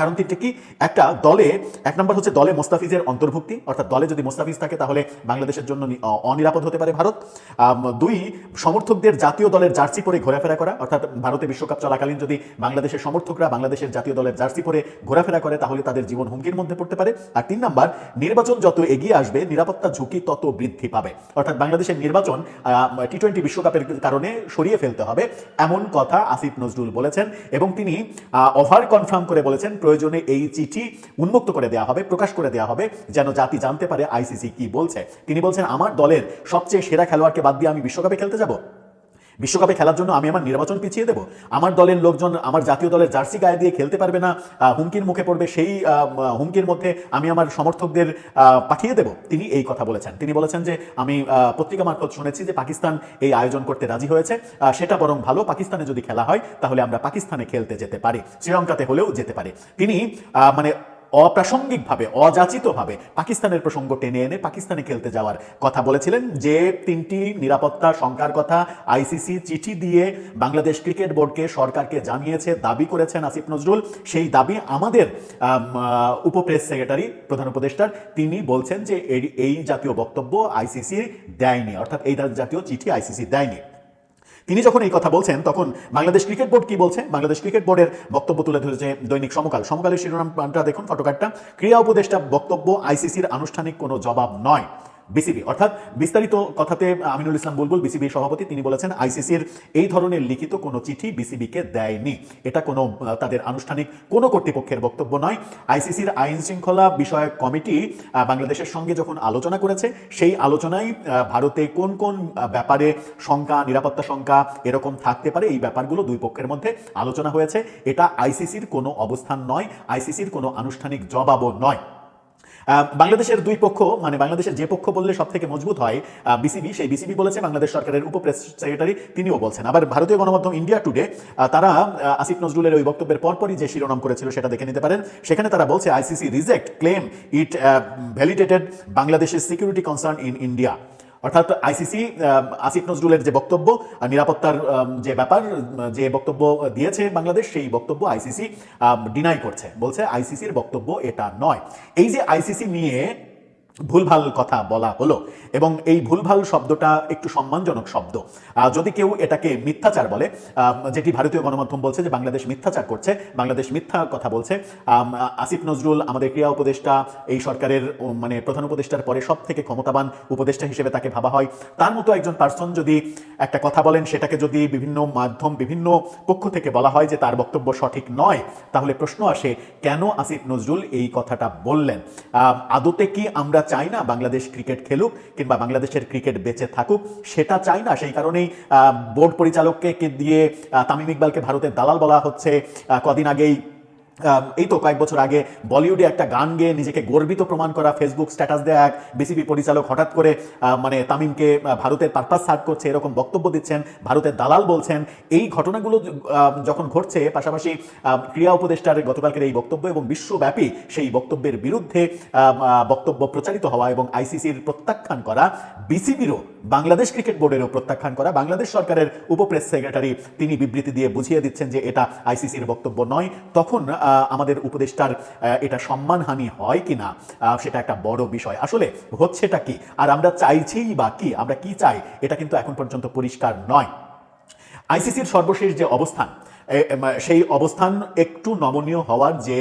কারণ 3টি কি? একটা, দলে 1 নম্বর হচ্ছে দলে মোস্তাফিজের অন্তর্ভুক্তি, অর্থাৎ দলে যদি মোস্তাফিজ থাকে তাহলে বাংলাদেশের জন্য অনিরাপদ হতে পারে ভারত। 2, সমর্থকদের জাতীয় দলের জার্সি পরে ঘোরাফেরা করা, অর্থাৎ ভারতে বিশ্বকাপ চলাকালীন যদি বাংলাদেশের সমর্থকরা বাংলাদেশের জাতীয় দলের জার্সি পরে ঘোরাফেরা করে তাহলে তাদের জীবন হুমকির মধ্যে পড়তে পারে। আর 3 নম্বর, নির্বাচন যত এগিয়ে আসবে নিরাপত্তা ঝুঁকি তত বৃদ্ধি পাবে, অর্থাৎ বাংলাদেশের নির্বাচন টি-20 বিশ্বকাপের কারণে সরিয়ে ফেলতে হবে, এমন কথা আসিফ নজরুল বলেছেন। এবং তিনি ওভার কনফার্ম করে বলেছেন প্রয়োজনে এই চিঠি উন্মুক্ত করে দেওয়া হবে, প্রকাশ করে দেওয়া হবে, যেন জাতি জানতে পারে আইসিসি কি বলছে। তিনি বলছেন, আমার দলের সবচেয়ে সেরা খেলোয়াড়কে বাদ দিয়ে আমি বিশ্বকাপে খেলতে যাব? বিশ্বকাপে খেলার জন্য আমি আমার নির্বাচন পিছিয়ে দেব? আমার দলের লোকজন আমার জাতীয় দলের জার্সি গায়ে দিয়ে খেলতে পারবে না, হুমকির মুখে পড়বে, সেই হুমকির মধ্যে আমি আমার সমর্থকদের পাঠিয়ে দেব? তিনি এই কথা বলেছেন। তিনি বলেছেন যে আমি পত্রিকা মারফত শুনেছি যে পাকিস্তান এই আয়োজন করতে রাজি হয়েছে, সেটা বরং ভালো, পাকিস্তানে যদি খেলা হয় তাহলে আমরা পাকিস্তানে খেলতে যেতে পারি, শ্রীলঙ্কাতে হলেও যেতে পারি। তিনি মানে অপ্রাসঙ্গিকভাবে, অযাচিতভাবে পাকিস্তানের প্রসঙ্গ টেনে এনে পাকিস্তানে খেলতে যাওয়ার কথা বলেছিলেন। যে 3টি নিরাপত্তা শঙ্কার কথা আইসিসি চিঠি দিয়ে বাংলাদেশ ক্রিকেট বোর্ডকে, সরকারকে জানিয়েছে, দাবি করেছেন আসিফ নজরুল, সেই দাবি আমাদের উপপ্রেস সেক্রেটারি, প্রধান উপদেষ্টার, তিনি বলছেন যে এই জাতীয় বক্তব্য আইসিসি দেয়নি, অর্থাৎ এই জাতীয় চিঠি আইসিসি দেয়নি। তিনি যখন এই কথা বলছেন তখন বাংলাদেশ ক্রিকেট বোর্ড কি বলছে? বাংলাদেশ ক্রিকেট বোর্ডের বক্তব্য তুলে ধরেছে দৈনিক সমকাল। সমকালের শিরোনামটা দেখুন, ফটোকার্ডটা, ক্রীড়া উপদেষ্টা বক্তব্য আইসিসির আনুষ্ঠানিক কোনো জবাব নয়। বিসিবি। অর্থাৎ বিস্তারিত কথাতে আমিনুল ইসলাম বুলবুল, বিসিবি সভাপতি, তিনি বলেছেন আইসিসির এই ধরনের লিখিত কোনো চিঠি বিসিবিকে দেয়নি। এটা কোনো তাদের আনুষ্ঠানিক কোনো কর্তৃপক্ষের বক্তব্য নয়। আইসিসির আইন শৃঙ্খলা বিষয়ক কমিটি বাংলাদেশের সঙ্গে যখন আলোচনা করেছে, সেই আলোচনায় ভারতে কোন কোন ব্যাপারে শঙ্কা, নিরাপত্তা শঙ্কা এরকম থাকতে পারে, এই ব্যাপারগুলো দুই পক্ষের মধ্যে আলোচনা হয়েছে। এটা আইসিসির কোনো অবস্থান নয়, আইসিসির কোনো আনুষ্ঠানিক জবাবও নয়। বাংলাদেশের দুই পক্ষ, মানে বাংলাদেশের যে পক্ষ বললে সব থেকে মজবুত হয় বিসিবি, সেই বিসিবি বলেছে, বাংলাদেশ সরকারের উপপ্রেস সেক্রেটারি তিনিও বলছেন। আবার ভারতীয় গণমাধ্যম ইন্ডিয়া টুডে তারা আসিফ নজরুলের ওই বক্তব্যের পরপরই যে শিরোনাম করেছিল সেটা দেখে নিতে পারেন। সেখানে তারা বলছে আইসিসি রিজেক্ট ক্লেম ইট ভ্যালিডেটেড বাংলাদেশের সিকিউরিটি কনসার্ন ইন ইন্ডিয়া। অর্থাৎ আইসিসি আসিফ নজরুলের যে বক্তব্য, নিরাপত্তার যে ব্যাপার, যে বক্তব্য দিয়েছে বাংলাদেশ, সেই বক্তব্য আইসিসি ডিনাই করছে, বলছে আইসিসির বক্তব্য এটা নয়। এই যে আইসিসি নিয়ে ভুলভাল কথা বলা হলো, এবং এই ভুলভাল শব্দটা একটু সম্মানজনক শব্দ। যদি কেউ এটাকে মিথ্যাচার বলে, যেটি ভারতীয় গণমাধ্যম বলছে যে বাংলাদেশ মিথ্যাচার করছে, বাংলাদেশ মিথ্যা কথা বলছে, আসিফ নজরুল আমাদের ক্রীড়া উপদেষ্টা, এই সরকারের মানে প্রধান উপদেষ্টার পরে সব থেকে ক্ষমতাবান উপদেষ্টা হিসেবে তাকে ভাবা হয়, তার মতো একজন পার্সন যদি একটা কথা বলেন, সেটাকে যদি বিভিন্ন মাধ্যম, বিভিন্ন পক্ষ থেকে বলা হয় যে তার বক্তব্য সঠিক নয়, তাহলে প্রশ্ন আসে কেন আসিফ নজরুল এই কথাটা বললেন? আদতে কি আমরা চাই না বাংলাদেশ ক্রিকেট খেলুক কিংবা বাংলাদেশের ক্রিকেট বেঁচে থাকুক? সেটা চাই না। সেই কারণেই বোর্ড পরিচালককে দিয়ে তামিম ইকবালকে ভারতের দালাল বলা হচ্ছে। কদিন আগেই, এই তো কয়েক বছর আগে বলিউডে একটা গান গেয়ে নিজেকে গর্বিত প্রমাণ করা, ফেসবুক স্ট্যাটাস দেয়া এক বিসিবি পরিচালক হঠাৎ করে মানে তামিমকে ভারতের পারপাস সার্ভ করছে এরকম বক্তব্য দিচ্ছেন, ভারতের দালাল বলছেন। এই ঘটনাগুলো যখন ঘটছে, পাশাপাশি ক্রীড়া উপদেষ্টার গতকালকের এই বক্তব্য এবং বিশ্বব্যাপী সেই বক্তব্যের বিরুদ্ধে বক্তব্য প্রচারিত হওয়া এবং আইসিসির প্রত্যাখ্যান করা, বিসিবিরও বাংলাদেশ ক্রিকেট বোর্ডেরও প্রত্যাখ্যান করা, বাংলাদেশ সরকারের উপপ্রেস সেক্রেটারি তিনি বিবৃতি দিয়ে বুঝিয়ে দিচ্ছেন যে এটা আইসিসির বক্তব্য নয়, তখন আমাদের উপদেষ্টার এটা সম্মানহানি হয় কিনা, সেটা একটা বড় বিষয়। আসলে হচ্ছেটা কি, আর আমরা চাইছি বা কি, আমরা কি চাই, এটা কিন্তু এখন পর্যন্ত পরিষ্কার নয়। আইসিসির সর্বশেষ যে অবস্থান, সেই অবস্থান একটু নমনীয় হওয়ার যে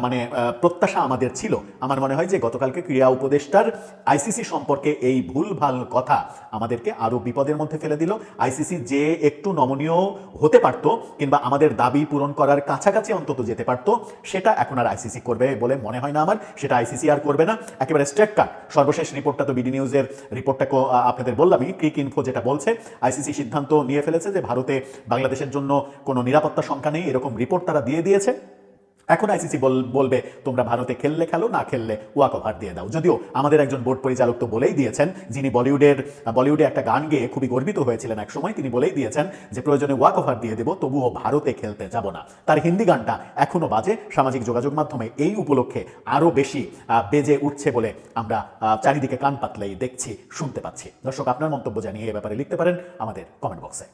মানে প্রত্যাশা আমাদের ছিল, আমার মনে হয় যে গতকালকে ক্রীড়া উপদেষ্টার আইসিসি সম্পর্কে এই ভুলভাল কথা আমাদেরকে আরো বিপদের মধ্যে ফেলে দিল। আইসিসি যে একটু নমনীয় হতে পারত কিংবা আমাদের দাবি পূরণ করার কাছাকাছি অন্তত যেতে পারত, সেটা এখন আর আইসিসি করবে বলে মনে হয় না আমার। সেটা আইসিসি আর করবে না, একেবারে স্ট্রেট কাট। সর্বশেষ রিপোর্টটা তো বিডি নিউজের রিপোর্টটা আপনাদের বললামই, ক্রিক ইনফো যেটা বলছে, আইসিসি সিদ্ধান্ত নিয়ে ফেলেছে যে ভারতে বাংলাদেশের জন্য কোনো নিরাপত্তা শঙ্কা নেই, এরকম রিপোর্ট তারা দিয়ে দিয়েছে। এখন আইসিসি বলবে তোমরা ভারতে খেললে খেলো, না খেললে ওয়াক ওভার দিয়ে দাও। যদিও আমাদের একজন বোর্ড পরিচালক তো বলেই দিয়েছেন, যিনি বলিউডে একটা গান গেয়ে খুবই গর্বিত হয়েছিলেন এক সময়, তিনি বলেই দিয়েছেন যে প্রয়োজনে ওয়াক ওভার দিয়ে দেবো, তবুও ভারতে খেলতে যাব না। তার হিন্দি গানটা এখনো বাজে সামাজিক যোগাযোগ মাধ্যমে, এই উপলক্ষে আরো বেশি বেজে উঠছে বলে আমরা চারিদিকে কান পাতলেই দেখছি, শুনতে পাচ্ছি। দর্শক, আপনার মন্তব্য জানিয়ে এ ব্যাপারে লিখতে পারেন আমাদের কমেন্ট বক্সে।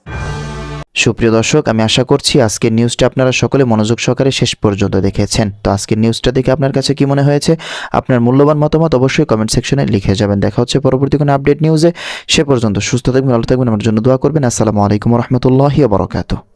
সুপ্রিয় দর্শক, আমি আশা করছি আজকের নিউজটা আপনারা সকলে মনোযোগ সহকারে শেষ পর্যন্ত দেখেছেন। তো আজকের নিউজটা দেখে আপনার কাছে কি মনে হয়েছে, আপনার মূল্যবান মতামত অবশ্যই কমেন্ট সেকশনে লিখে যাবেন। দেখা হচ্ছে পরবর্তী কোনো আপডেট নিউজে। সে পর্যন্ত সুস্থ থাকবেন, ভালো থাকবেন, আমার জন্য দোয়া করবেন। আসসালামু আলাইকুম ওয়া রাহমাতুল্লাহি ওয়া বারাকাতুহু।